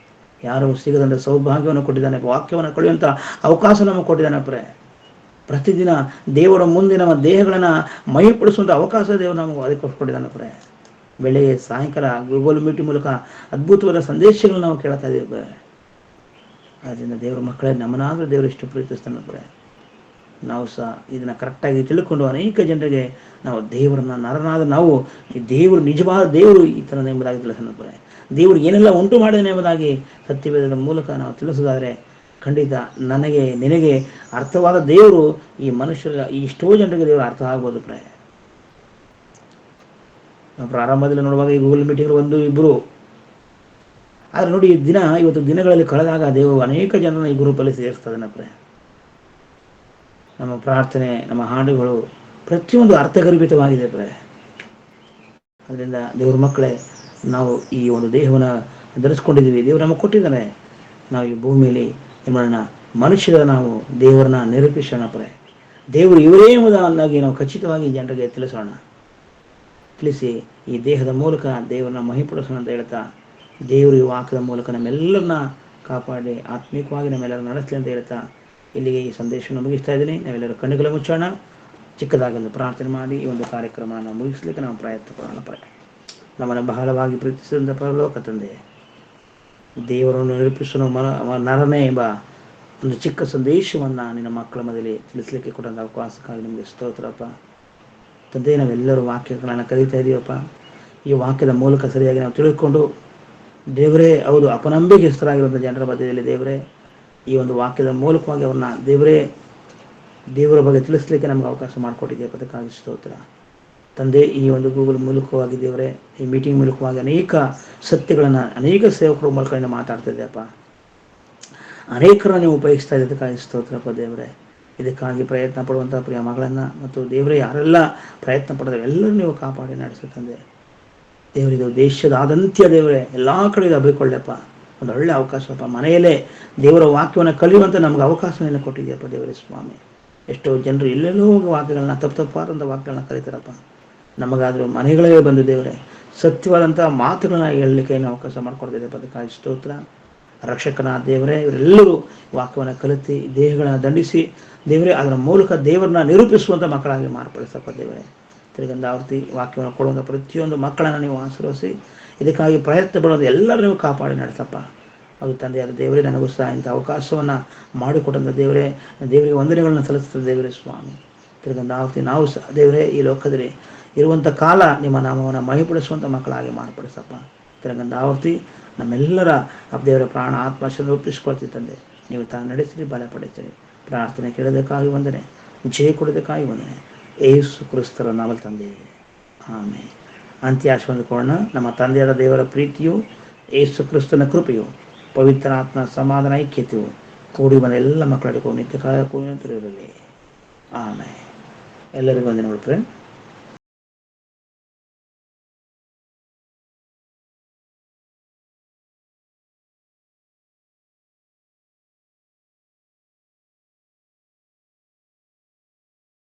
ಯಾರು ಸಿಗದಂಥ ಸೌಭಾಗ್ಯವನ್ನು ಕೊಟ್ಟಿದ್ದಾನೆ, ವಾಕ್ಯವನ್ನು ಕಳೆಯುವಂಥ ಅವಕಾಶ ನಮಗೆ ಕೊಟ್ಟಿದ್ದಾನೆ ಪ್ರೆ. ಪ್ರತಿದಿನ ದೇವರ ಮುಂದೆ ನಮ್ಮ ದೇಹಗಳನ್ನು ಮೈಪಡಿಸುವಂಥ ಅವಕಾಶ ದೇವರು ನಮಗೆ ಅದಕ್ಕೆ ಕೊಟ್ಟಿದ್ದಾನೆ ಪ್ರೆ. ಬೆಳಗ್ಗೆ ಸಾಯಂಕಾಲ ಗೂಗಲ್ ಮೀಟಿಂಗ್ ಮೂಲಕ ಅದ್ಭುತವಾದ ಸಂದೇಶಗಳನ್ನು ನಾವು ಕೇಳ್ತಾ ಇದ್ದೀವಿ ಪ್ರೆ. ಆದ್ದರಿಂದ ದೇವರ ಮಕ್ಕಳೇ, ನಮ್ಮನ್ನಾದರೂ ದೇವರು ಎಷ್ಟು ಪ್ರೀತಿಸ್ತಾನೆ ಪ್ರೆ. ನಾವು ಸಹ ಇದನ್ನು ಕರೆಕ್ಟಾಗಿ ತಿಳ್ಕೊಂಡು ಅನೇಕ ಜನರಿಗೆ ನಾವು ದೇವರನ್ನ, ನರನಾದ ನಾವು ಈ ದೇವರು ನಿಜವಾದ ದೇವರು ಈ ಥರದ ಎಂಬುದಾಗಿ ತಿಳಿಸೋಣ ಪ್ರೆ. ದೇವರು ಏನೆಲ್ಲ ಉಂಟು ಮಾಡಿದ್ದಾನೆ ಎಂಬುದಾಗಿ ಸತ್ಯವೇದದ ಮೂಲಕ ನಾವು ತಿಳಿಸೋದಾದರೆ ಖಂಡಿತ ನನಗೆ ನಿನಗೆ ಅರ್ಥವಾದ ದೇವರು ಈ ಮನುಷ್ಯರ ಈ ಎಷ್ಟೋ ಜನರಿಗೆ ದೇವರು ಅರ್ಥ ಆಗ್ಬೋದು ಪ್ರೆ. ನಾವು ಪ್ರಾರಂಭದಲ್ಲಿ ನೋಡುವಾಗ ಈ ಗೂಗಲ್ ಮೀಟಿಂಗ್ 1-2 ಆದರೆ ನೋಡಿ, ಇವತ್ತು ದಿನಗಳಲ್ಲಿ ಕಳೆದಾಗ ದೇವರು ಅನೇಕ ಜನರನ್ನ ಈ ಗ್ರೂಪಲ್ಲಿ ಸೇರಿಸ್ತದನ್ನ ಪ್ರೆ. ನಮ್ಮ ಪ್ರಾರ್ಥನೆ, ನಮ್ಮ ಹಾಡುಗಳು ಪ್ರತಿಯೊಂದು ಅರ್ಥಗರ್ಭಿತವಾಗಿದೆ ಪ್ರೆ. ಅದರಿಂದ ದೇವ್ರ ಮಕ್ಕಳೇ, ನಾವು ಈ ಒಂದು ದೇಹವನ್ನು ಧರಿಸ್ಕೊಂಡಿದ್ದೀವಿ, ದೇವರು ನಮಗೆ ಕೊಟ್ಟಿದ್ದಾನೆ. ನಾವು ಈ ಭೂಮಿಯಲ್ಲಿ ಮನುಷ್ಯರ ನಾವು ದೇವರನ್ನ ನಿರೂಪಿಸೋಣ ಪ್ರೆ. ದೇವರು ಇವರೇ ಎಂಬುದಾಗಿ ನಾವು ಖಚಿತವಾಗಿ ಜನರಿಗೆ ತಿಳಿಸಿ ಈ ದೇಹದ ಮೂಲಕ ದೇವರನ್ನ ಮಹಿಪಡಿಸೋಣ ಅಂತ ಹೇಳ್ತಾ, ದೇವರು ಈ ವಾಕ್ಯದ ಮೂಲಕ ನಮ್ಮೆಲ್ಲರನ್ನ ಕಾಪಾಡಿ ಆತ್ಮಿಕವಾಗಿ ನಮ್ಮೆಲ್ಲರೂ ನಡೆಸಲಿ ಅಂತ ಹೇಳ್ತಾ ಇಲ್ಲಿಗೆ ಈ ಸಂದೇಶವನ್ನು ಮುಗಿಸ್ತಾ ಇದ್ದೀನಿ. ನಾವೆಲ್ಲರೂ ಕಣ್ಣುಗಳ ಮುಚ್ಚೋಣ, ಚಿಕ್ಕದಾಗಿ ಒಂದು ಪ್ರಾರ್ಥನೆ ಮಾಡಿ ಈ ಒಂದು ಕಾರ್ಯಕ್ರಮವನ್ನು ಮುಗಿಸ್ಲಿಕ್ಕೆ ನಾವು ಪ್ರಯತ್ನ ಪಡೋಣ ಪ್ರೆ. ನಮ್ಮನ್ನು ಬಹಳವಾಗಿ ಪ್ರೀತಿಸಿದಂಥ ಪರಲೋಕ ತಂದೆ, ದೇವರನ್ನು ನಿರೂಪಿಸೋ ನರನೇ ಎಂಬ ಒಂದು ಚಿಕ್ಕ ಸಂದೇಶವನ್ನು ನಿನ್ನ ಮಕ್ಕಳ ಮಧ್ಯದಲ್ಲಿ ತಿಳಿಸ್ಲಿಕ್ಕೆ ಕೊಟ್ಟಂಥ ಅವಕಾಶಕ್ಕಾಗಿ ನಿಮಗೆ ಸ್ತೋತ್ರಪ್ಪ ತಂದೆ. ನಾವೆಲ್ಲರೂ ವಾಕ್ಯಗಳನ್ನು ಕಲಿತಾ ಇದ್ದೀವಪ್ಪ. ಈ ವಾಕ್ಯದ ಮೂಲಕ ಸರಿಯಾಗಿ ನಾವು ತಿಳ್ಕೊಂಡು ದೇವರೇ, ಹೌದು, ಅಪನಂಬಿಕೆಸ್ಥರಾಗಿರುವಂಥ ಜನರ ಮಧ್ಯದಲ್ಲಿ ದೇವರೇ, ಈ ಒಂದು ವಾಕ್ಯದ ಮೂಲಕವಾಗಿ ಅವ್ರನ್ನ ದೇವರ ಬಗ್ಗೆ ತಿಳಿಸ್ಲಿಕ್ಕೆ ನಮ್ಗೆ ಅವಕಾಶ ಮಾಡಿಕೊಟ್ಟಿದ್ದೀವಿ. ಅದಕ್ಕಾಗಿ ಸ್ತೋತ್ರ ತಂದೆ. ಈ ಒಂದು ಗೂಗಲ್ ಮೂಲಕವಾಗಿ ದೇವರೇ, ಈ ಮೀಟಿಂಗ್ ಮೂಲಕವಾಗಿ ಅನೇಕ ಸತ್ಯಗಳನ್ನು ಅನೇಕ ಸೇವಕರ ಮೂಲಕ ಮಾತಾಡ್ತಿದ್ದೆಪ್ಪ. ಅನೇಕರನ್ನು ನೀವು ಉಪಯೋಗಿಸ್ತಾ ಇದ್ದಕ್ಕಾಗಿ ಸ್ತೋತ್ರಪ್ಪ ದೇವರೇ. ಇದಕ್ಕಾಗಿ ಪ್ರಯತ್ನ ಪಡುವಂಥ ಪ್ರಿಯ ಮಗಳನ್ನು ಮತ್ತು ದೇವರೇ ಯಾರೆಲ್ಲ ಪ್ರಯತ್ನ ಪಡೋದು ಎಲ್ಲರೂ ನೀವು ಕಾಪಾಡಿ ನಡೆಸುತ್ತಂದೆ ದೇವರಿದು ದೇಶದಾದಂತ್ಯ ದೇವರೇ ಎಲ್ಲ ಕಡೆ ಹಬ್ಬಿಕೊಳ್ಳಪ್ಪ. ಒಂದು ಒಳ್ಳೆಯ ಅವಕಾಶಪ್ಪ, ಮನೆಯಲ್ಲೇ ದೇವರ ವಾಕ್ಯವನ್ನು ಕಲಿಯುವಂಥ ನಮ್ಗೆ ಅವಕಾಶವನ್ನು ಕೊಟ್ಟಿದೆಯಪ್ಪ ದೇವರೇ ಸ್ವಾಮಿ. ಎಷ್ಟೋ ಜನರು ಎಲ್ಲೆಲ್ಲೋ ವಾಕ್ಯಗಳನ್ನ ತಪ್ಪಾದಂಥ ವಾಕ್ಯಗಳನ್ನ ಕಲಿತಾರಪ್ಪ. ನಮಗಾದರೂ ಮನೆಗಳೇ ಬಂದು ದೇವರೇ ಸತ್ಯವಾದಂಥ ಮಾತುಗಳನ್ನ ಹೇಳಲಿಕ್ಕೆ ಅವಕಾಶ ಮಾಡಿಕೊಡ್ತಿದ್ದೆಪ್ಪ. ಅದಕ್ಕಾಗಿ ಸ್ತೋತ್ರ. ರಕ್ಷಕನಾದ ದೇವರೇ, ಇವರೆಲ್ಲರೂ ವಾಕ್ಯವನ್ನು ಕಲಿತು ದೇಹಗಳನ್ನು ದಂಡಿಸಿ ದೇವರೇ ಅದರ ಮೂಲಕ ದೇವರನ್ನ ನಿರೂಪಿಸುವಂಥ ಮಕ್ಕಳಾಗಿ ಮಾರ್ಪಡಿಸಪ್ಪ ದೇವರೇ. ತಿರುಗಂಧಾವರ್ತಿ ವಾಕ್ಯವನ್ನು ಕೊಡುವಂಥ ಪ್ರತಿಯೊಂದು ಮಕ್ಕಳನ್ನು ನೀವು ಆಶೀರ್ವದಿಸಿ ಇದಕ್ಕಾಗಿ ಪ್ರಯತ್ನ ಪಡೋದು ಎಲ್ಲರೂ ನೀವು ಕಾಪಾಡಿ ನಡೆಸಪ್ಪ. ಅದು ತಂದೆಯಾದ ದೇವರೇ, ನನಗೂ ಸಹ ಇಂಥ ಅವಕಾಶವನ್ನು ಮಾಡಿಕೊಟ್ಟಂಥ ದೇವರೇ, ದೇವರಿಗೆ ವಂದನೆಗಳನ್ನು ಸಲ್ಲಿಸ್ತದೆ ದೇವರೇ ಸ್ವಾಮಿ. ತಿರುಗಂಧಾವರ್ತಿ ನಾವು ಸಹ ದೇವರೇ ಈ ಲೋಕದಲ್ಲಿ ಇರುವಂಥ ಕಾಲ ನಿಮ್ಮ ನಾಮವನ್ನು ಮಹಿಪಡಿಸುವಂಥ ಮಕ್ಕಳಾಗಿ ಮಾರ್ಪಡಿಸಪ್ಪ. ತಿರುಗಂಧಾವರ್ತಿ ನಮ್ಮೆಲ್ಲರ ದೇವರ ಪ್ರಾಣ ಆತ್ಮಶನ್ನು ರೂಪಿಸ್ಕೊಳ್ತೀವಿ ತಂದೆ. ನೀವು ತಾನು ನಡೆಸಿರಿ, ಬಲಪಡಿಸಿರಿ. ಪ್ರಾರ್ಥನೆ ಕೇಳೋದಕ್ಕಾಗಿ ವಂದನೆ, ಜಯ ಕೊಡೋದಕ್ಕಾಗಿ ವಂದನೆ, ಯೇಸು ಕ್ರಿಸ್ತರ ನಾಮದಲ್ಲಿ ತಂದೆ, ಆಮೇಲೆ. ಅಂತ್ಯಾಶ್ವಂದ್ಕೊಳ್ಳೋಣ. ನಮ್ಮ ತಂದೆಯಾದ ದೇವರ ಪ್ರೀತಿಯು, ಯೇಸು ಕ್ರಿಸ್ತನ ಕೃಪೆಯು, ಪವಿತ್ರ ಆತ್ಮ ಸಮಾಧಾನ ಐಕ್ಯತೆಯು ಕೂಡಿ ಬಂದ ಎಲ್ಲ ಮಕ್ಕಳಿಗೂ ನಿತ್ಯ ಕಾಲ ಕೂಡಿರಲಿ. ಆಮೇಲೆ. ಎಲ್ಲರಿಗೂ ವಂದನೆಗಳು ಫ್ರೆಂಡ್.